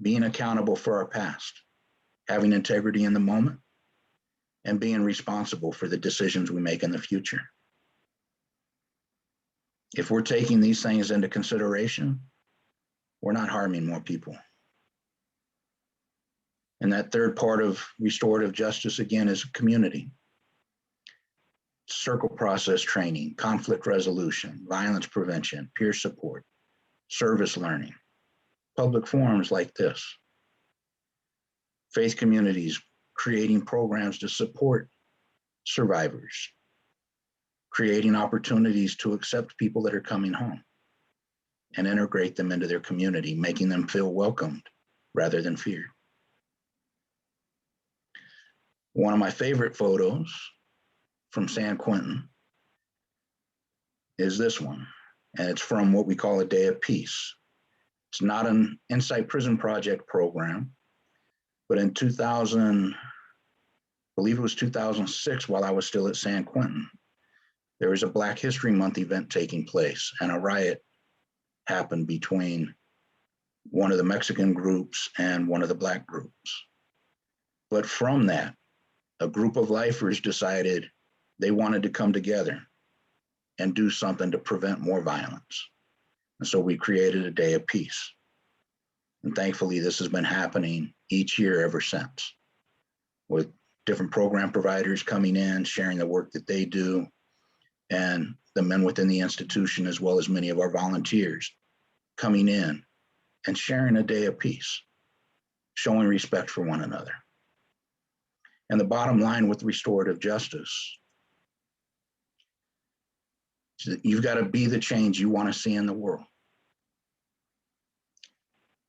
B: being accountable for our past, having integrity in the moment, and being responsible for the decisions we make in the future. If we're taking these things into consideration, we're not harming more people. And that third part of restorative justice, again, is community. Circle process training, conflict resolution, violence prevention, peer support, service learning, public forums like this, faith communities creating programs to support survivors, creating opportunities to accept people that are coming home and integrate them into their community, making them feel welcomed rather than feared. One of my favorite photos from San Quentin is this one, and it's from what we call a Day of Peace. It's not an Insight Prison Project program, but in 2000, I believe it was 2006, while I was still at San Quentin, there was a Black History Month event taking place, and a riot happened between one of the Mexican groups and one of the Black groups. But from that, a group of lifers decided they wanted to come together and do something to prevent more violence. And so we created a Day of Peace. And thankfully, this has been happening each year ever since, with different program providers coming in, sharing the work that they do, and the men within the institution, as well as many of our volunteers coming in and sharing a Day of Peace, showing respect for one another. And the bottom line with restorative justice is that you've got to be the change you want to see in the world.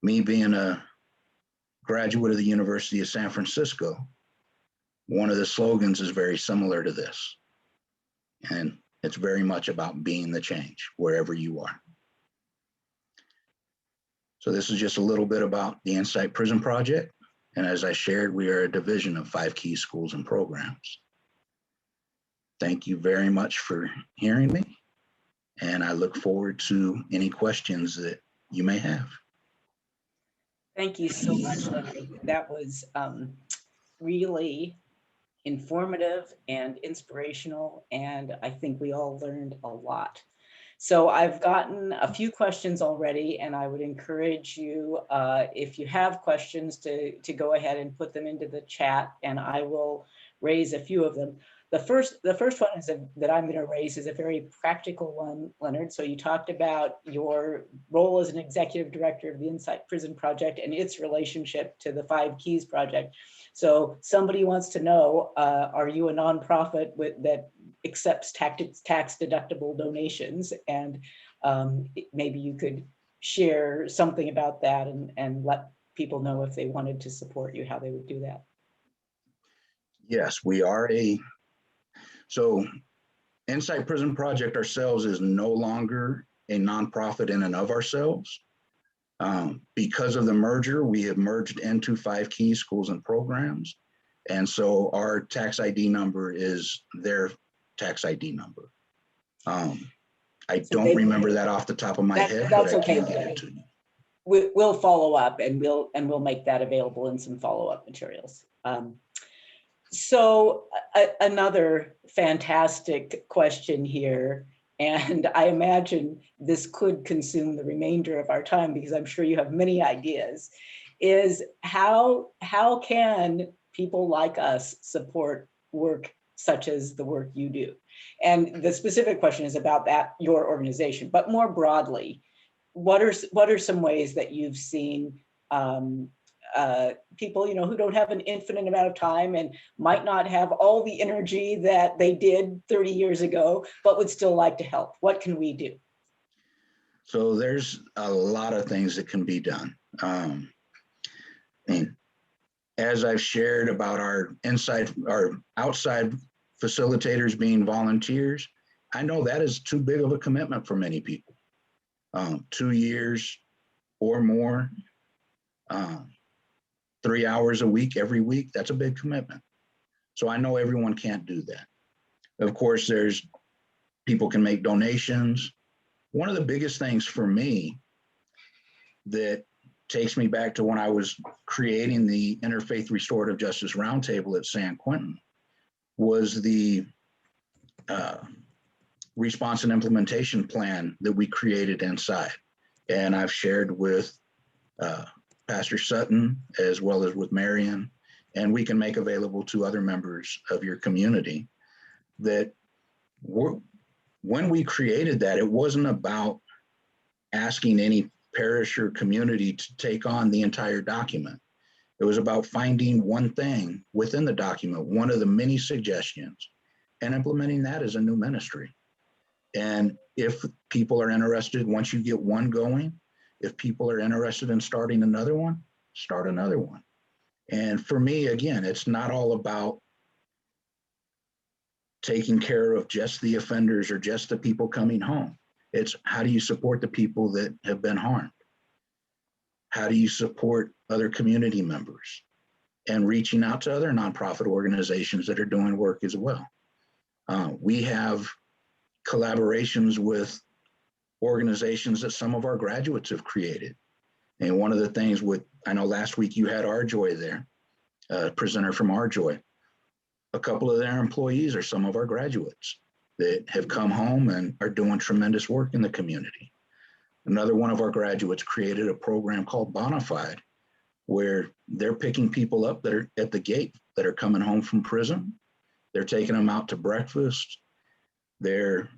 B: Me being a graduate of the University of San Francisco, one of the slogans is very similar to this. And it's very much about being the change wherever you are. So this is just a little bit about the Insight Prison Project. And as I shared, we are a division of 5 Key Schools and Programs. Thank you very much for hearing me. And I look forward to any questions that you may have.
A: Thank you so much, Leonard. That was really informative and inspirational, and I think we all learned a lot. So I've gotten a few questions already, and I would encourage you, if you have questions, to go ahead and put them into the chat, and I will raise a few of them. The first one is that I'm going to raise is a very practical one, Leonard. So you talked about your role as an executive director of the Insight Prison Project and its relationship to the 5 Keys Project. So somebody wants to know, are you a nonprofit that accepts tax deductible donations? And maybe you could share something about that and let people know if they wanted to support you, how they would do that.
B: Yes, we are so Insight Prison Project ourselves is no longer a nonprofit in and of ourselves. Because of the merger, we have merged into 5 Key Schools and Programs. And so our tax ID number is their tax ID number. I don't remember that off the top of my head, but I can get it to you.
A: We'll follow up and we'll make that available in some follow-up materials. So another fantastic question here, and I imagine this could consume the remainder of our time because I'm sure you have many ideas, is how can people like us support work such as the work you do? And the specific question is about that, your organization, but more broadly, what are some ways that you've seen people, who don't have an infinite amount of time and might not have all the energy that they did 30 years ago, but would still like to help? What can we do?
B: So there's a lot of things that can be done. And as I've shared about our outside facilitators being volunteers, I know that is too big of a commitment for many people. 2 years or more, 3 hours a week, every week, that's a big commitment. So I know everyone can't do that. Of course, people can make donations. One of the biggest things for me that takes me back to when I was creating the Interfaith Restorative Justice Roundtable at San Quentin was the response and implementation plan that we created inside. And I've shared with Pastor Sutton as well as with Marion, and we can make available to other members of your community that when we created that, it wasn't about asking any parish or community to take on the entire document. It was about finding one thing within the document, one of the many suggestions, and implementing that as a new ministry. And if people are interested, once you get one going, if people are interested in starting another one, start another one. And for me, again, it's not all about taking care of just the offenders or just the people coming home. It's how do you support the people that have been harmed? How do you support other community members? And reaching out to other nonprofit organizations that are doing work as well. We have collaborations with organizations that some of our graduates have created. And one of the things I know last week you had Our Joy there, a presenter from Our Joy. A couple of their employees are some of our graduates that have come home and are doing tremendous work in the community. Another one of our graduates created a program called Bonafide, where they're picking people up that are at the gate that are coming home from prison. They're taking them out to breakfast. They're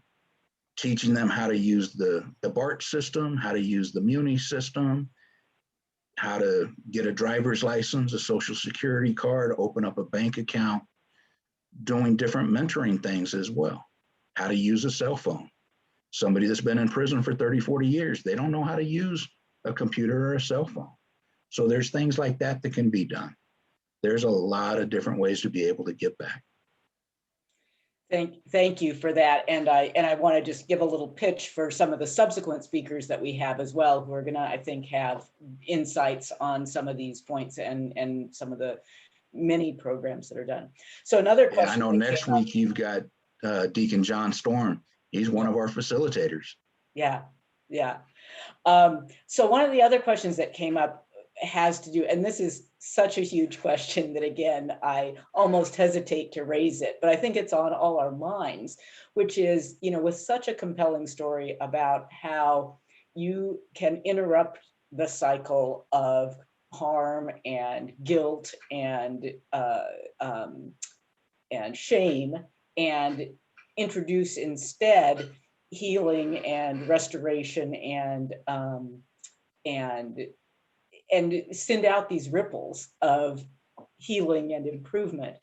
B: teaching them how to use the BART system, how to use the Muni system, how to get a driver's license, a social security card, open up a bank account, doing different mentoring things as well. How to use a cell phone. Somebody that's been in prison for 30, 40 years, they don't know how to use a computer or a cell phone. So there's things like that that can be done. There's a lot of different ways to be able to get back.
A: Thank you for that. And I want to just give a little pitch for some of the subsequent speakers that we have as well, who are going to, I think, have insights on some of these points and some of the many programs that are done. So another question.
B: I know next week you've got Deacon John Storm. He's one of our facilitators.
A: Yeah. So one of the other questions that came up has to do, and this is such a huge question that, again, I almost hesitate to raise it, but I think it's on all our minds, which is, with such a compelling story about how you can interrupt the cycle of harm and guilt and shame, and introduce instead healing and restoration and send out these ripples of healing and improvement.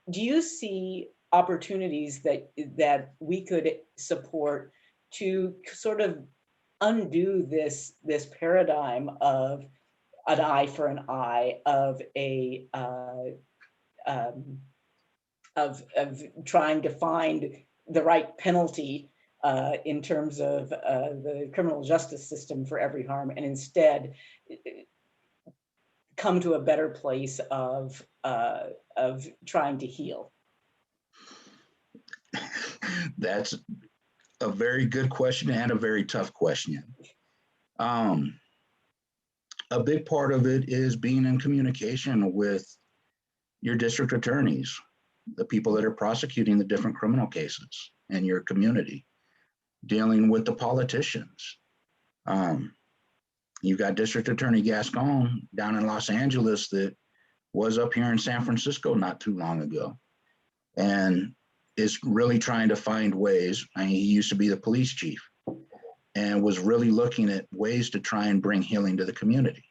A: Do you see opportunities that we could support to sort of undo this paradigm of an eye for an eye, of of trying to find the right penalty in terms of the criminal justice system for every harm, and instead come to a better place of trying to heal?
B: That's a very good question and a very tough question. A big part of it is being in communication with your district attorneys, the people that are prosecuting the different criminal cases in your community, dealing with the politicians. You've got District Attorney Gascon down in Los Angeles that was up here in San Francisco not too long ago, and is really trying to find ways. I mean, he used to be the police chief and was really looking at ways to try and bring healing to the community.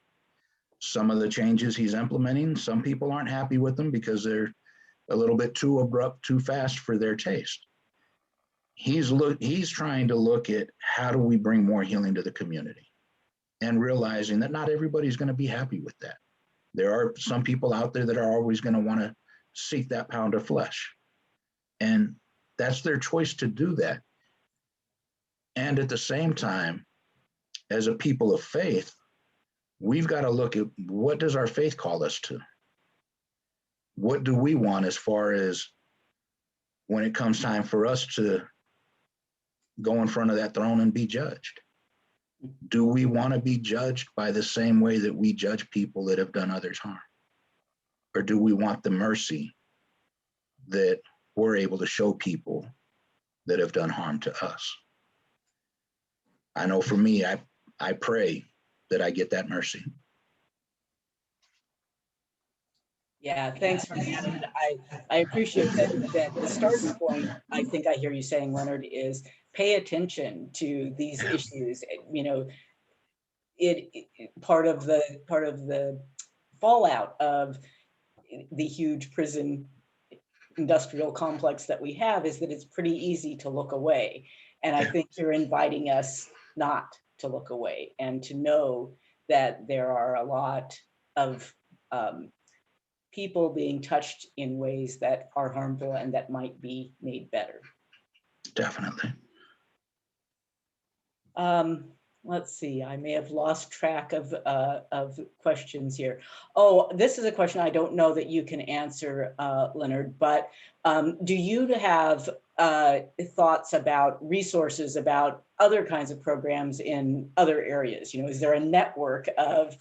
B: Some of the changes he's implementing, some people aren't happy with them because they're a little bit too abrupt, too fast for their taste. He's trying to look at how do we bring more healing to the community, and realizing that not everybody's going to be happy with that. There are some people out there that are always going to want to seek that pound of flesh, and that's their choice to do that. And at the same time, as a people of faith, we've got to look at what does our faith call us to? What do we want as far as when it comes time for us to go in front of that throne and be judged? Do we want to be judged by the same way that we judge people that have done others harm? Or do we want the mercy that we're able to show people that have done harm to us? I know for me, I pray that I get that mercy.
A: Yeah, thanks for that. I appreciate that the starting point, I think I hear you saying, Leonard, is pay attention to these issues. You know, part of the fallout of the huge prison industrial complex that we have is that it's pretty easy to look away. And I think you're inviting us not to look away and to know that there are a lot of people being touched in ways that are harmful and that might be made better.
B: Definitely.
A: Let's see, I may have lost track of questions here. Oh, this is a question I don't know that you can answer, Leonard, but do you have thoughts about resources, about other kinds of programs in other areas? You know, is there a network of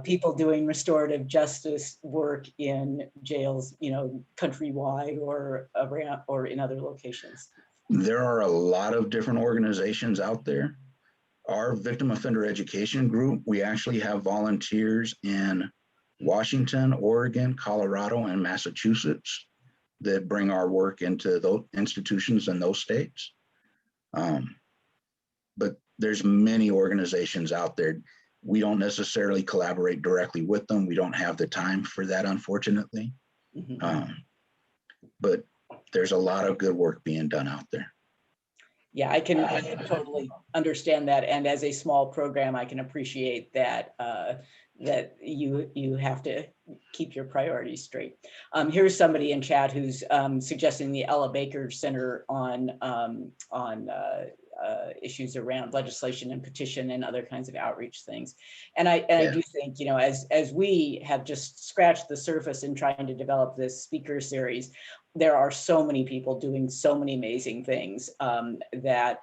A: people doing restorative justice work in jails, you know, countrywide or around or in other locations?
B: There are a lot of different organizations out there. Our victim offender education group, we actually have volunteers in Washington, Oregon, Colorado, and Massachusetts that bring our work into those institutions in those states. But there's many organizations out there. We don't necessarily collaborate directly with them. We don't have the time for that, unfortunately. Mm-hmm. But there's a lot of good work being done out there.
A: Yeah, I can totally understand that. And as a small program, I can appreciate that that you have to keep your priorities straight. Here's somebody in chat who's suggesting the Ella Baker Center on issues around legislation and petition and other kinds of outreach things. And I do think, you know, as we have just scratched the surface in trying to develop this speaker series, there are so many people doing so many amazing things that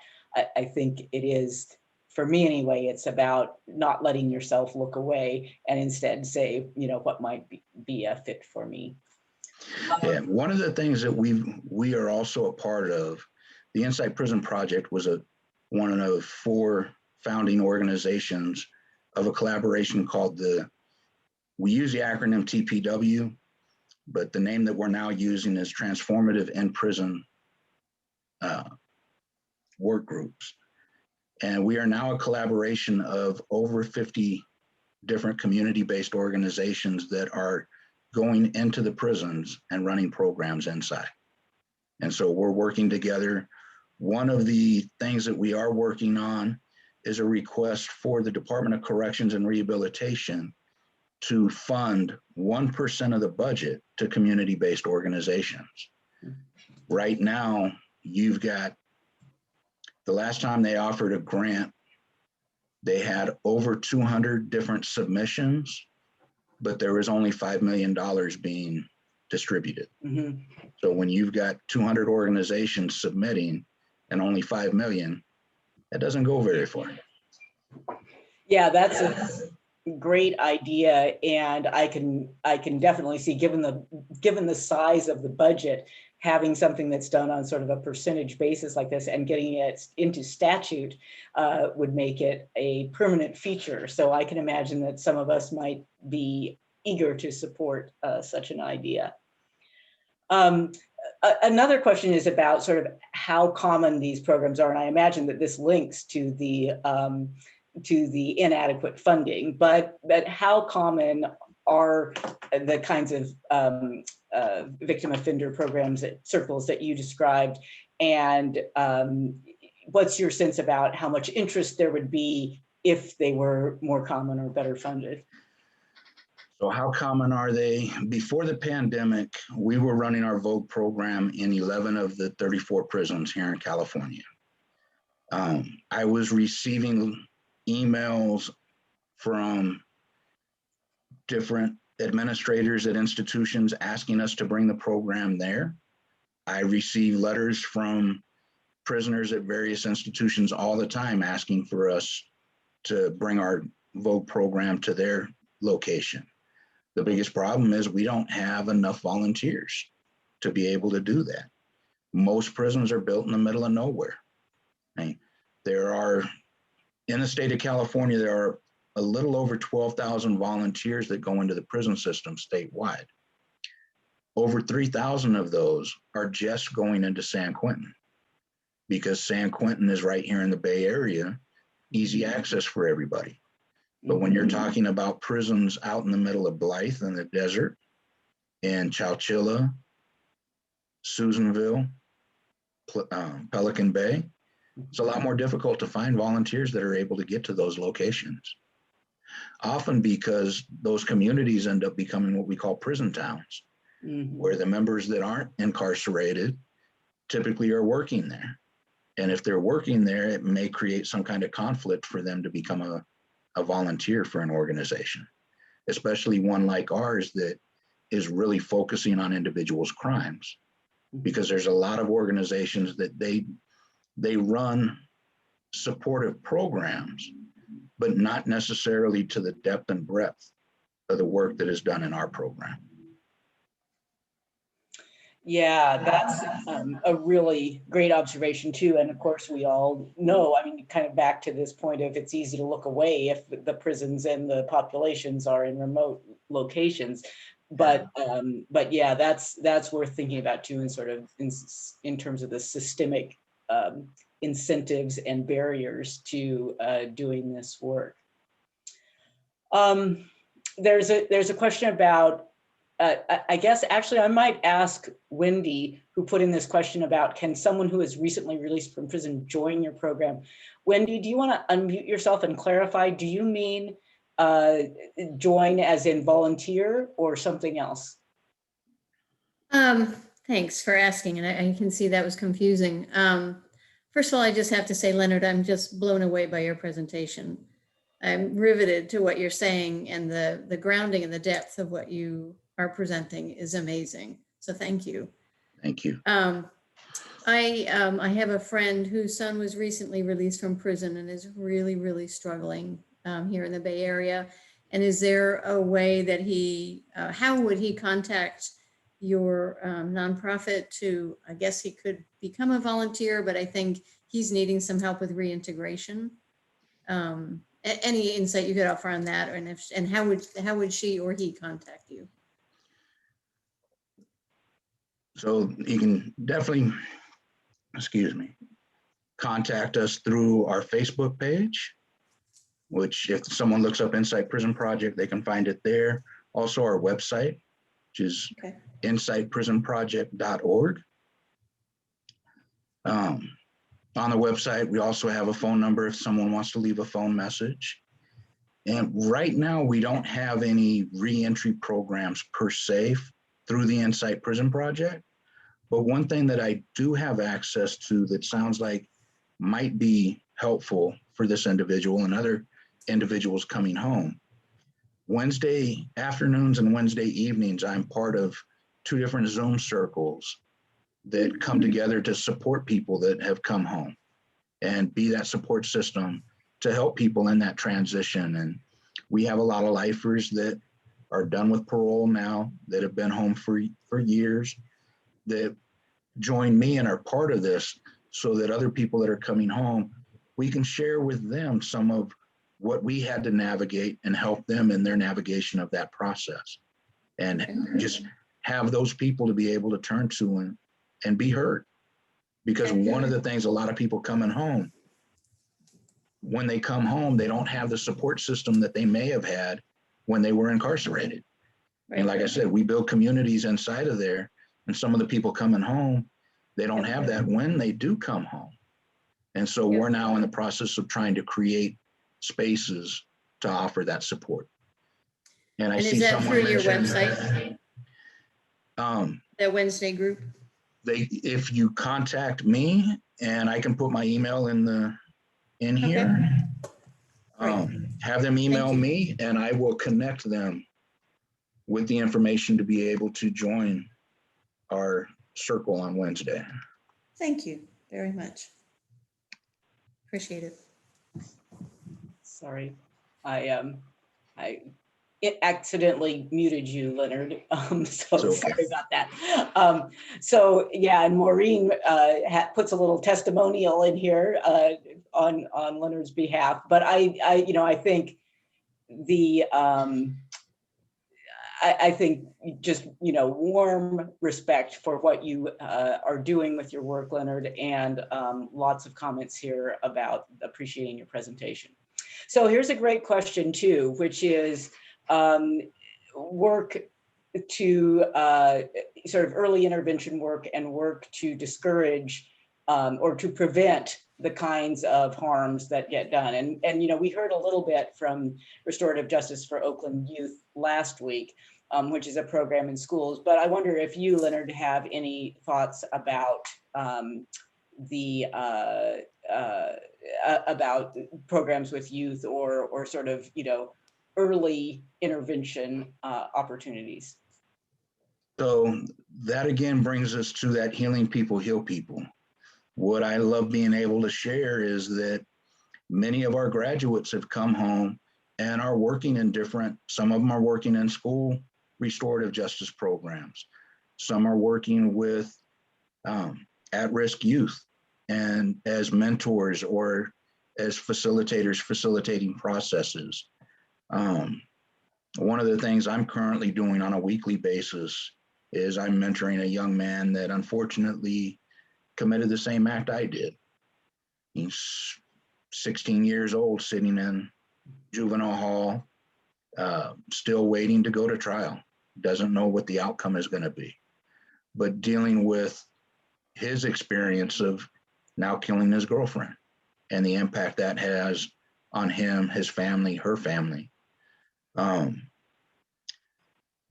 A: I think it is, for me anyway, it's about not letting yourself look away and instead say, you know, what might be a fit for me.
B: Yeah, one of the things that we are also a part of, the Inside Prison Project was one of 4 founding organizations of a collaboration called we use the acronym TPW, but the name that we're now using is Transformative in Prison Work Groups. And we are now a collaboration of over 50 different community-based organizations that are going into the prisons and running programs inside. And so we're working together. One of the things that we are working on is a request for the Department of Corrections and Rehabilitation to fund 1% of the budget to community-based organizations. Right now, you've got, the last time they offered a grant, they had over 200 different submissions, but there was only $5 million being distributed. Mm-hmm. So when you've got 200 organizations submitting and only 5 million, that doesn't go very far.
A: Yeah, that's a great idea, and I can definitely see, given the size of the budget, having something that's done on sort of a percentage basis like this and getting it into statute would make it a permanent feature. So I can imagine that some of us might be eager to support such an idea. Another question is about sort of how common these programs are, and I imagine that this links to the inadequate funding, but how common are the kinds of victim offender programs, circles that you described, and what's your sense about how much interest there would be if they were more common or better funded?
B: So how common are they? Before the pandemic, we were running our Vogue program in 11 of the 34 prisons here in California. I was receiving emails from different administrators at institutions asking us to bring the program there. I receive letters from prisoners at various institutions all the time asking for us to bring our Vogue program to their location. The biggest problem is we don't have enough volunteers to be able to do that. Most prisons are built in the middle of nowhere. Right? There are, in the state of California, there are a little over 12,000 volunteers that go into the prison system statewide. Over 3,000 of those are just going into San Quentin because San Quentin is right here in the Bay Area, easy access for everybody. But when you're talking about prisons out in the middle of Blythe in the desert, in Chowchilla, Susanville, Pelican Bay, it's a lot more difficult to find volunteers that are able to get to those locations. Often because those communities end up becoming what we call prison towns, where the members that aren't incarcerated typically are working there. And if they're working there, it may create some kind of conflict for them to become a volunteer for an organization, especially one like ours that is really focusing on individuals' crimes, because there's a lot of organizations that they run supportive programs, but not necessarily to the depth and breadth of the work that is done in our program.
A: Yeah, that's a really great observation too. And of course, we all know, I mean, kind of back to this point of it's easy to look away if the prisons and the populations are in remote locations. But yeah, that's worth thinking about too, in sort of in terms of the systemic incentives and barriers to doing this work. There's a question about, I guess actually I might ask Wendy, who put in this question about, can someone who is recently released from prison join your program? Wendy, do you want to unmute yourself and clarify? Do you mean join as in volunteer or something else?
L: Thanks for asking, and I can see that was confusing. First of all, I just have to say, Leonard, I'm just blown away by your presentation. I'm riveted to what you're saying, and the grounding and the depth of what you are presenting is amazing. So thank you.
B: Thank you.
L: I have a friend whose son was recently released from prison and is really, really struggling here in the Bay Area. And is there a way that how would he contact your nonprofit to, I guess he could become a volunteer, but I think he's needing some help with reintegration. Any insight you could offer on that, and how would she or he contact you?
B: So you can definitely, contact us through our Facebook page, which if someone looks up Insight Prison Project, they can find it there. Also our website, which is insightprisonproject.org. On the website, we also have a phone number if someone wants to leave a phone message. And right now, we don't have any reentry programs per se through the Insight Prison Project. But one thing that I do have access to that sounds like might be helpful for this individual and other individuals coming home. Wednesday afternoons and Wednesday evenings, I'm part of 2 different Zoom circles that come together to support people that have come home and be that support system to help people in that transition. And we have a lot of lifers that are done with parole now, that have been home for years, that join me and are part of this, so that other people that are coming home, we can share with them some of what we had to navigate and help them in their navigation of that process. And just have those people to be able to turn to and be heard. Because one of the things, a lot of people coming home, when they come home, they don't have the support system that they may have had when they were incarcerated. And like I said, we build communities inside of there, and some of the people coming home, they don't have that when they do come home. And so we're now in the process of trying to create spaces to offer that support. And I see
L: is that
B: someone
L: through your
B: mentioned,
L: website?
B: Um,
L: That Wednesday group?
B: if you contact me, and I can put my email in here, have them email me, and I will connect them with the information to be able to join our circle on Wednesday.
L: Thank you very much. Appreciate it.
A: Sorry, I accidentally muted you, Leonard. So sorry about that. So yeah, and Maureen puts a little testimonial in here on Leonard's behalf. But I think the I think just, warm respect for what you are doing with your work, Leonard, and lots of comments here about appreciating your presentation. So here's a great question too, which is work to sort of early intervention work and work to discourage or to prevent the kinds of harms that get done. And we heard a little bit from Restorative Justice for Oakland Youth last week, which is a program in schools. But I wonder if you, Leonard, have any thoughts about about programs with youth or sort of, early intervention opportunities.
B: So that again brings us to that healing people heal people. What I love being able to share is that many of our graduates have come home and are working in some of them are working in school restorative justice programs. Some are working with at-risk youth and as mentors or as facilitators facilitating processes. One of the things I'm currently doing on a weekly basis is I'm mentoring a young man that unfortunately committed the same act I did. He's 16 years old, sitting in juvenile hall, still waiting to go to trial. Doesn't know what the outcome is going to be, but dealing with his experience of now killing his girlfriend and the impact that has on him, his family, her family.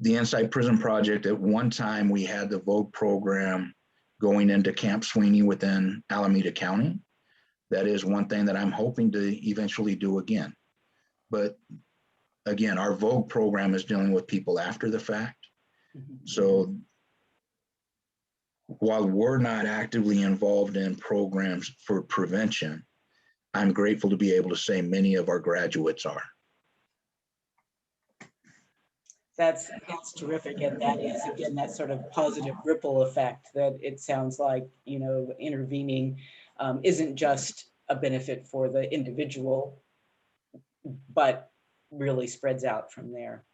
B: The Inside Prison Project, at one time we had the Vogue program going into Camp Sweeney within Alameda County. That is one thing that I'm hoping to eventually do again. But again, our Vogue program is dealing with people after the fact. So while we're not actively involved in programs for prevention, I'm grateful to be able to say many of our graduates are.
A: That's terrific. And that is, again, that sort of positive ripple effect that it sounds like, intervening isn't just a benefit for the individual, but really spreads out from there.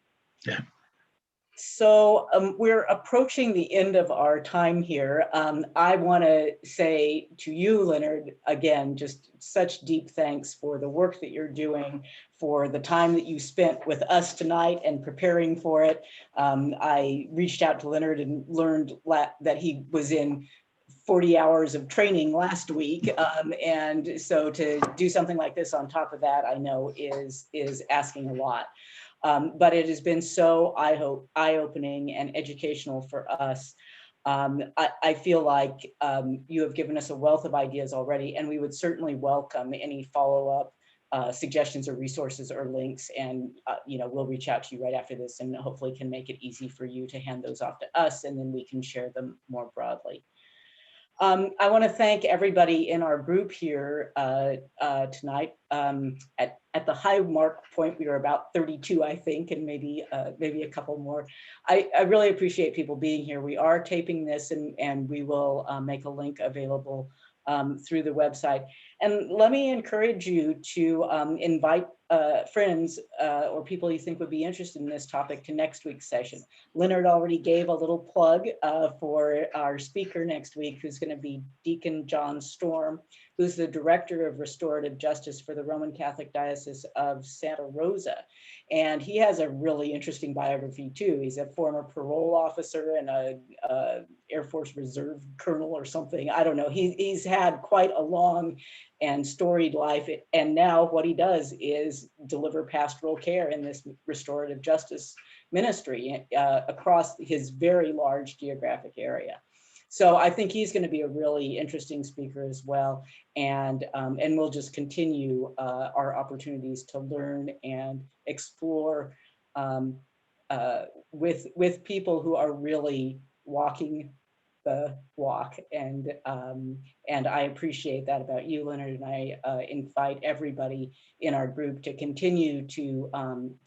B: Yeah.
A: So we're approaching the end of our time here. I want to say to you, Leonard, again, just such deep thanks for the work that you're doing, for the time that you spent with us tonight and preparing for it. I reached out to Leonard and learned that he was in 40 hours of training last week. And so to do something like this on top of that, I know is asking a lot. But it has been so eye-opening and educational for us. I feel like you have given us a wealth of ideas already, and we would certainly welcome any follow-up suggestions or resources or links. And we'll reach out to you right after this and hopefully can make it easy for you to hand those off to us, and then we can share them more broadly. I want to thank everybody in our group here tonight. At the high mark point, we were about 32, I think, and maybe a couple more. I really appreciate people being here. We are taping this, and we will make a link available through the website. And let me encourage you to invite friends or people you think would be interested in this topic to next week's session. Leonard already gave a little plug for our speaker next week, who's going to be Deacon John Storm, who's the Director of Restorative Justice for the Roman Catholic Diocese of Santa Rosa. And he has a really interesting biography too. He's a former parole officer and a Air Force Reserve colonel or something. I don't know. He's had quite a long and storied life. And now what he does is deliver pastoral care in this restorative justice ministry across his very large geographic area. So I think he's going to be a really interesting speaker as well. And we'll just continue our opportunities to learn and explore with people who are really walking the walk. And I appreciate that about you, Leonard, and I invite everybody in our group to continue to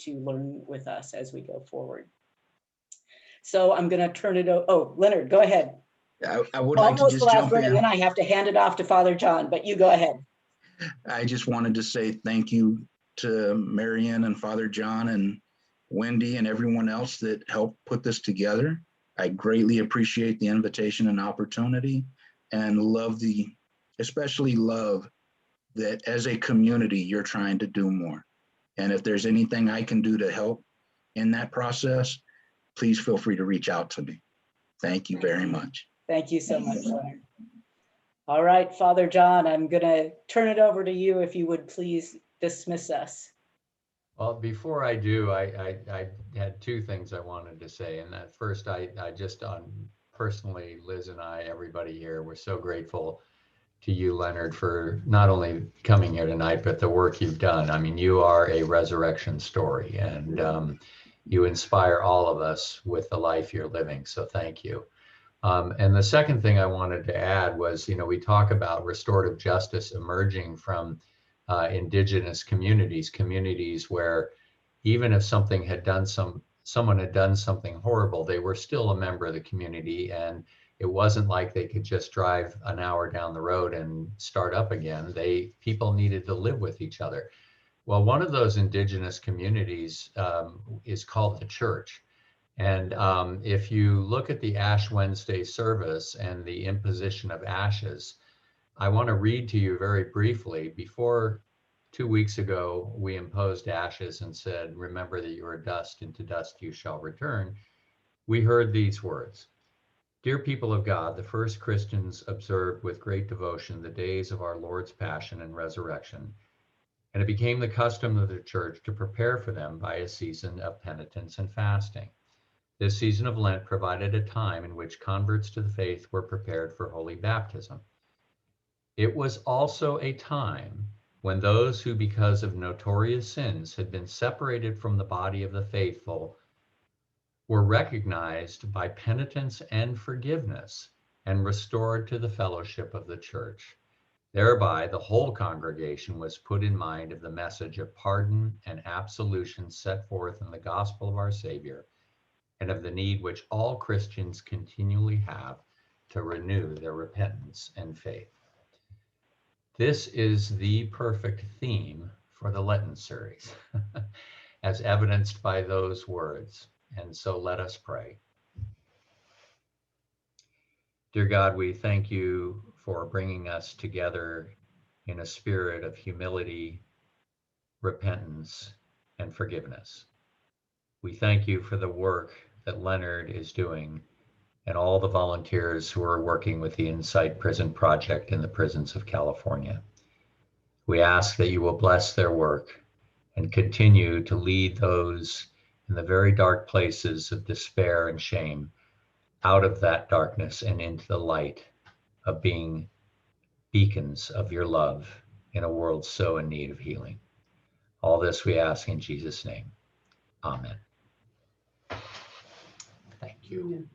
A: learn with us as we go forward. So I'm going to turn it over. Oh, Leonard, go ahead.
B: I would like to just jump in.
A: And then I have to hand it off to Father John, but you go ahead.
B: I just wanted to say thank you to Marianne and Father John and Wendy and everyone else that helped put this together. I greatly appreciate the invitation and opportunity, and especially love that as a community, you're trying to do more. And if there's anything I can do to help in that process, please feel free to reach out to me. Thank you very much.
A: Thank you so much, Leonard. All right, Father John, I'm going to turn it over to you if you would please dismiss us.
M: Well, before I do, I had two things I wanted to say. And that first, I just personally, Liz and I, everybody here, we're so grateful to you, Leonard, for not only coming here tonight, but the work you've done. I mean, you are a resurrection story, and you inspire all of us with the life you're living. So thank you. And the second thing I wanted to add was, we talk about restorative justice emerging from indigenous communities where even if someone had done something horrible, they were still a member of the community, and it wasn't like they could just drive an hour down the road and start up again. People needed to live with each other. Well, one of those indigenous communities is called the church. And if you look at the Ash Wednesday service and the imposition of ashes, I want to read to you very briefly. Before 2 weeks ago, we imposed ashes and said, "Remember that you are dust, and to dust you shall return." We heard these words: "Dear people of God, the first Christians observed with great devotion the days of our Lord's Passion and Resurrection, and it became the custom of the church to prepare for them by a season of penitence and fasting. This season of Lent provided a time in which converts to the faith were prepared for holy baptism. It was also a time when those who, because of notorious sins, had been separated from the body of the faithful were recognized by penitence and forgiveness and restored to the fellowship of the church. Thereby, the whole congregation was put in mind of the message of pardon and absolution set forth in the gospel of our Savior, and of the need which all Christians continually have to renew their repentance and faith." This is the perfect theme for the Lenten series, as evidenced by those words. And so let us pray. Dear God, we thank you for bringing us together in a spirit of humility, repentance, and forgiveness. We thank you for the work that Leonard is doing and all the volunteers who are working with the Insight Prison Project in the prisons of California. We ask that you will bless their work and continue to lead those in the very dark places of despair and shame out of that darkness and into the light of being beacons of your love in a world so in need of healing. All this we ask in Jesus' name. Amen. Thank you.